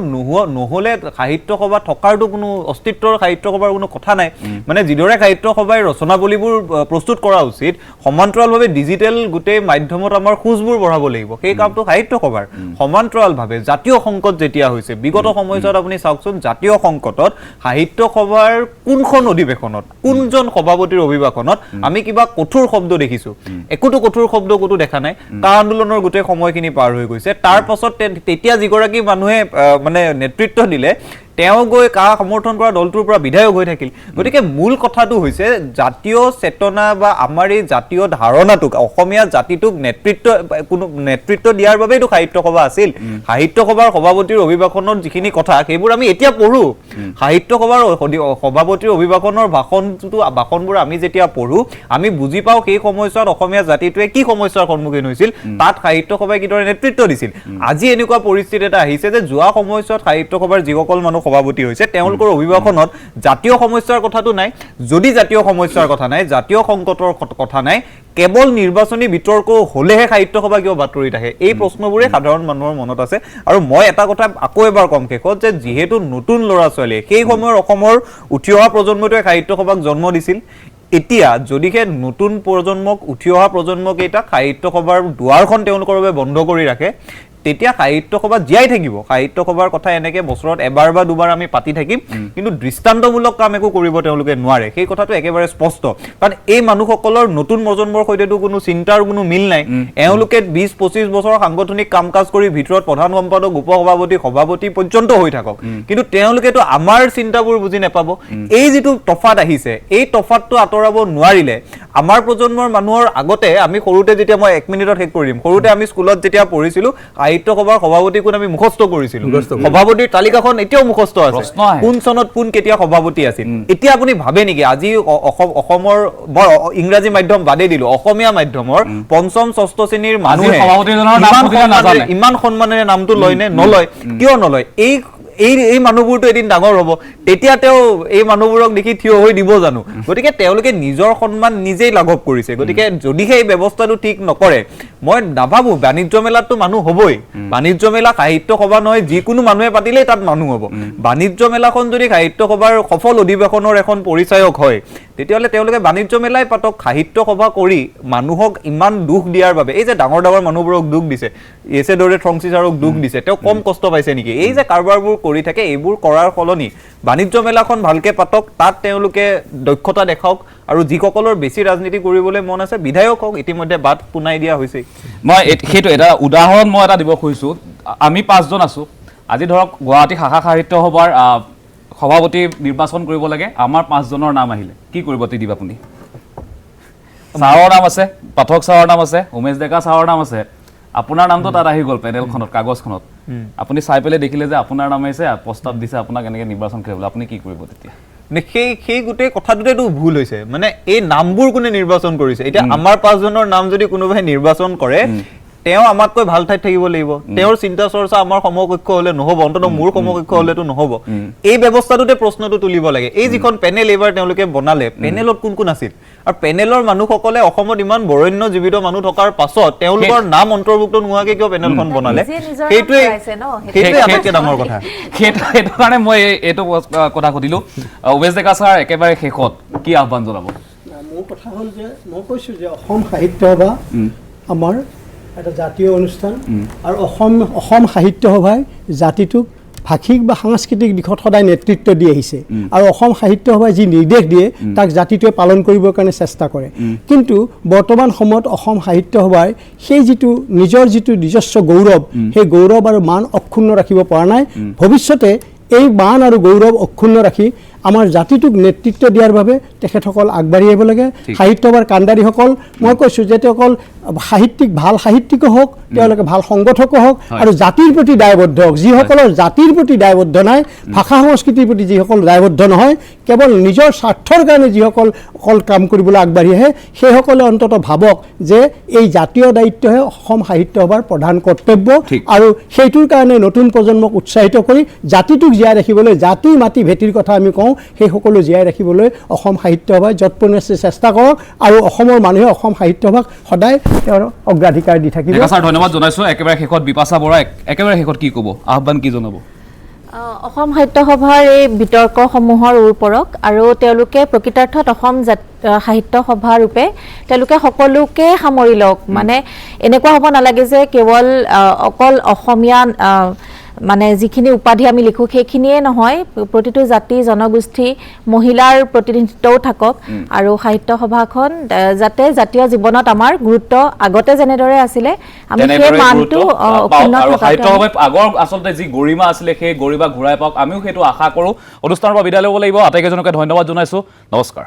নহ'লে সাহিত্য সভা থকাৰটো কোনো অস্তিত্বৰ সাহিত্য সভাৰ কোনো কথা নাই মানে যিদৰে সাহিত্য সভাই ৰচনাৱলীবোৰ প্ৰস্তুত কৰা উচিত সমান্তৰালভাৱে ডিজিটেল গোটেই মাধ্যমত আমাৰ খোজবোৰ বঢ়াব লাগিব সেই কামটো সাহিত্য সভাৰ সমান্তৰালভাৱে জাতীয় সংকট যেতিয়া হৈছে বিগত সময়ছোৱাত আপুনি চাওকচোন জাতীয় সংকটত সাহিত্য সভাৰ কোন কোনখন অধিৱেশনত কোনজন সভাপতিৰ অভিভাষণত আমি কিবা কঠোৰ শব্দ দেখিছো একোটো কঠোৰ শব্দ কতো দেখা নাই কা আন্দোলনৰ গোটেই সময়খিনি পাৰ হৈ গৈছে তাৰ পাছত তেতিয়া যিগৰাকী মানুহে মানে নেতৃত্ব দিলে তেওঁ গৈ কা সমৰ্থন কৰা দলটোৰ পৰা বিধায়ক হৈ থাকিল গতিকে মূল কথাটো হৈছে জাতীয় চেতনা বা আমাৰ এই জাতীয় ধাৰণাটোক অসমীয়া জাতিটোক নেতৃত্ব দিয়াৰ বাবেইতো সাহিত্য সভা আছিল সাহিত্য সভাৰ সভাপতিৰ অভিভাষণৰ যিখিনি কথা সেইবোৰ আমি এতিয়া পঢ়ো সাহিত্য সভাৰ সভাপতিৰ অভিভাষণৰ ভাষণবোৰ আমি যেতিয়া পঢ়ো আমি বুজি পাওঁ সেই সময়ছোৱাত অসমীয়া জাতিটোৱে কি সমস্যাৰ সন্মুখীন হৈছিল তাত সাহিত্য সভাই কিদৰে নেতৃত্ব দিছিল আজি এনেকুৱা পৰিস্থিতি এটা আহিছে যে যোৱা সময়ছোৱাত সাহিত্য সভাৰ যিসকল মানুহ সভাপতি হৈছে তেওঁলোকৰ অভিভাষণত জাতীয় সমস্যাৰ কথাটো নাই যদি জাতীয় সমস্যাৰ কথা নাই জাতীয় সংকটৰ কথা নাই কেৱল নিৰ্বাচনী বিতৰ্ক হলেহে সাহিত্য সভা কিয় বাতৰিত আহে এই প্ৰশ্নবোৰে সাধাৰণ মানুহৰ মনত আছে আৰু মই এটা কথা আকৌ এবাৰ কম শেষত যে যিহেতু নতুন ল'ৰা ছোৱালীয়ে সেই সময়ৰ অসমৰ উঠি অহা প্ৰজন্মটোৱে সাহিত্য সভাক জন্ম দিছিল এতিয়া যদিহে নতুন প্ৰজন্মক উঠি অহা প্ৰজন্মকেইটাক সাহিত্য সভাৰ দুৱাৰখন তেওঁলোকৰ বাবে বন্ধ কৰি ৰাখে তেতিয়া সাহিত্য সভা জীয়াই থাকিব সাহিত্য সভাৰ কথা এনেকে বছৰত এবাৰ বা দুবাৰ আমি পাতি থাকিম কিন্তু দৃষ্টান্তমূলক কাম একো কৰিব তেওঁলোকে নোৱাৰে সেই কথাটো একেবাৰে স্পষ্ট কাৰণ এই মানুহসকলৰ নতুন প্ৰজন্মৰ সৈতেতো কোনো চিন্তাৰ কোনো মিল নাই এওঁলোকে 20-25 বছৰ সাংগঠনিক কাম কাজ কৰি ভিতৰত প্ৰধান সম্পাদক সভাপতি পৰ্যন্ত হৈ থাকক কিন্তু তেওঁলোকেতো আমাৰ চিন্তাবোৰ বুজি নাপাব এই যিটো তফাত আহিছে এই তফাতটো আঁতৰাব নোৱাৰিলে আমাৰ প্ৰজন্মৰ মানুহৰ আগতে আমি সৰুতে যেতিয়া মই 1 মিনিটত শেষ কৰিম সৰুতে আমি স্কুলত যেতিয়া পঢ়িছিলো সাহিত্য সভাৰ সভাপতি কোন আমি মুখস্থ কৰিছিলো সভাপতিৰ তালিকাখন এতিয়াও মুখস্থ আছে কোন চনত কোন কেতিয়া সভাপতি আছিল এতিয়া আপুনি ভাবে নেকি আজি অসমৰ ইংৰাজী মাধ্যম বাদে দিলো অসমীয়া মাধ্যমৰ পঞ্চম ষষ্ঠ শ্ৰেণীৰ মানুহে ইমান সন্মানেৰে নামটো লয় নে নলয় কিয় নলয় এই মানুহবোৰটো এদিন ডাঙৰ হ'ব তেতিয়া তেওঁ এই মানুহবোৰক দেখি থিয় হৈ দিব জানো গতিকে তেওঁলোকে নিজৰ সন্মান নিজেই লাঘৱ কৰিছে গতিকে যদিহে এই ব্যৱস্থাটো ঠিক নকৰে মই নাভাবো বাণিজ্য মেলাততো মানুহ হ'বই বাণিজ্য মেলা সাহিত্য সভা নহয় যিকোনো মানুহে পাতিলেই তাত মানুহ হ'ব বাণিজ্য মেলাখন যদি সাহিত্য সভাৰ সফল অধিৱেশনৰ এখন পৰিচায়ক হয় তেতিয়াহ'লে তেওঁলোকে বাণিজ্য মেলাই পাতক সাহিত্য সভা কৰি মানুহক ইমান দুখ দিয়াৰ বাবে এই যে ডাঙৰ ডাঙৰ মানুহবোৰক দুখ দিছে এছে দৰে থ্ৰংচি ছাৰক দুখ দিছে তেওঁ কম কষ্ট পাইছে নেকি এই যে কাৰবাৰবোৰ কৰি থাকে এইবোৰ কৰাৰ সলনি বাণিজ্য মেলাখন ভালকে পাতক তাত তেওঁলোকে দক্ষতা দেখাওক আৰু যিসকলৰ বেছি ৰাজনীতি কৰিবলৈ মন আছে বিধায়ক হওক ইতিমধ্যে বাদ পুনাই দিয়া হৈছে মই সেইটো এটা উদাহৰণ মই এটা দিব খুজিছোঁ আমি 5 জন আছোঁ আজি ধৰক গুৱাহাটী শাখা সাহিত্য সভাৰ সভাপতি নিৰ্বাচন কৰিব লাগে আমাৰ 5 জনৰ নাম আহিলে কি কৰিব দিবা আপুনি ছাৰৰ নাম আছে পাঠক ছাৰৰ নাম আছে উমেশ ডেকা ছাৰৰ নাম আছে আপোনাৰ নামটো তাত আহি গ'ল পেনেলখনত কাগজখনত আপুনি চাই পেলাই দেখিলে যে আপোনাৰ নাম আহিছে প্ৰস্তাৱ দিছে আপোনাক এনেকৈ নিৰ্বাচন কৰিবলৈ আপুনি কি কৰিব তেতিয়া সেই গোটেই কথাটোতেতো ভুল হৈছে মানে এই নামবোৰ কোনে নিৰ্বাচন কৰিছে এতিয়া আমাৰ 5 জনৰ নাম যদি কোনোবাই নিৰ্বাচন কৰে তেওঁ আমাতকৈ ভাল ঠাইত থাকিব লাগিব তেওঁৰ চিন্তা চৰ্চা আমাৰ সমকক্ষ হলে নহব অন্ততঃ মোৰ সমকক্ষ হলেতো নহব এই ব্যৱস্থাটোতে প্ৰশ্নটো তুলিব লাগে এই যিখন পেনেল এবাৰ তেওঁলোকে বনালে পেনেলত কোন কোন আছিল আৰু পেনেলৰ মানুহসকলে অসমত ইমান বৰণ্য জীৱিত মানুহ থকাৰ পাছত তেওঁলোকৰ নাম অন্তৰ্ভুক্ত নোহোৱাকৈ কিয় পেনেলখন বনালে সেইটোৱে আটাইতকৈ ডাঙৰ কথা সেইটো কাৰণে মই এইটো কথা সুধিলোঁ উমেশ ডেকা ছাৰ একেবাৰে শেষত কি আহ্বান জনাব মোৰ কথা হ'ল যে মই কৈছোঁ যে অসম সাহিত্য সভা আমাৰ এটা জাতীয় অনুষ্ঠান আৰু অসম সাহিত্য সভাই জাতিটোক ভাষিক বা সাংস্কৃতিক দিশত সদায় নেতৃত্ব দি আহিছে আৰু অসম সাহিত্য সভাই যি নিৰ্দেশ দিয়ে তাক জাতিটোৱে পালন কৰিবৰ কাৰণে চেষ্টা কৰে কিন্তু বৰ্তমান সময়ত অসম সাহিত্য সভাই সেই যিটো নিজস্ব গৌৰৱ সেই গৌৰৱ আৰু মান অক্ষুণ্ণ ৰাখিব পৰা নাই ভৱিষ্যতে এই মান আৰু গৌৰৱ অক্ষুণ্ণ ৰাখি আমাৰ জাতিটোক নেতৃত্ব দিয়াৰ বাবে তেখেতসকল আগবাঢ়ি আহিব লাগে সাহিত্য সভাৰ কাণ্ডাৰীসকল মই কৈছোঁ যে তেওঁলোক ভাল সাহিত্যিকো হওক তেওঁলোকে ভাল সংগঠকো হওক আৰু জাতিৰ প্ৰতি দায়বদ্ধ হওক যিসকলৰ জাতিৰ প্ৰতি দায়বদ্ধ নাই ভাষা সংস্কৃতিৰ প্ৰতি যিসকল দায়বদ্ধ নহয় কেৱল নিজৰ স্বাৰ্থৰ কাৰণে যিসকল কাম কৰিবলৈ আগবাঢ়ি আহে সেইসকলে অন্ততঃ ভাবক যে এই জাতীয় দায়িত্বহে অসম সাহিত্য সভাৰ প্ৰধান কৰ্তব্য আৰু সেইটোৰ কাৰণে নতুন প্ৰজন্মক উৎসাহিত কৰি জাতিটোক জীয়াই ৰাখিবলৈ জাতি মাটি ভেটিৰ কথা আমি কওঁ সেই সকলো জীয়াই ৰাখিবলৈ অসম সাহিত্য সভাই যৎপৰোনাস্তি চেষ্টা কৰক আৰু অসমৰ মানুহে অসম সাহিত্য সভাক সদায় তেওঁৰ অগ্ৰাধিকাৰ দি থাকিব ছাৰ ধন্যবাদ জনাইছোঁ একেবাৰে শেষত বিপাশা বৰা একেবাৰে শেষত কি ক'ব আহ্বান কি জনাব অসম সাহিত্য সভাৰ এই বিতৰ্কসমূহৰ ওপৰত আৰু তেওঁলোকে প্ৰকৃতাৰ্থত অসম সাহিত্য সভা ৰূপে তেওঁলোকে সকলোকে সামৰি লওক মানে এনেকুৱা হ'ব নালাগে যে কেৱল অকল অসমীয়া মানে যিখিনি উপাধি আমি লিখোঁ সেইখিনিয়ে নহয়, প্ৰতিটো জাতি জনগোষ্ঠী মহিলাৰ প্ৰতিনিধিত্বও থাকক আৰু সাহিত্য সভাখন যাতে জাতীয় জীৱনত আমাৰ গুৰুত্ব আগতে যেনেদৰে আছিলে আমি সেই মানটো আৰু সাহিত্য সভাই আগৰ আচলতে যি গৰিমা আছিলে সেই গৰিমা ঘূৰাই পাওক, আমিও সেইটো আশা কৰোঁ। অনুষ্ঠানৰ পৰা বিদায় ল'ব লাগিব। আটাইকেইজনকে ধন্যবাদ জনাইছোঁ। নমস্কাৰ।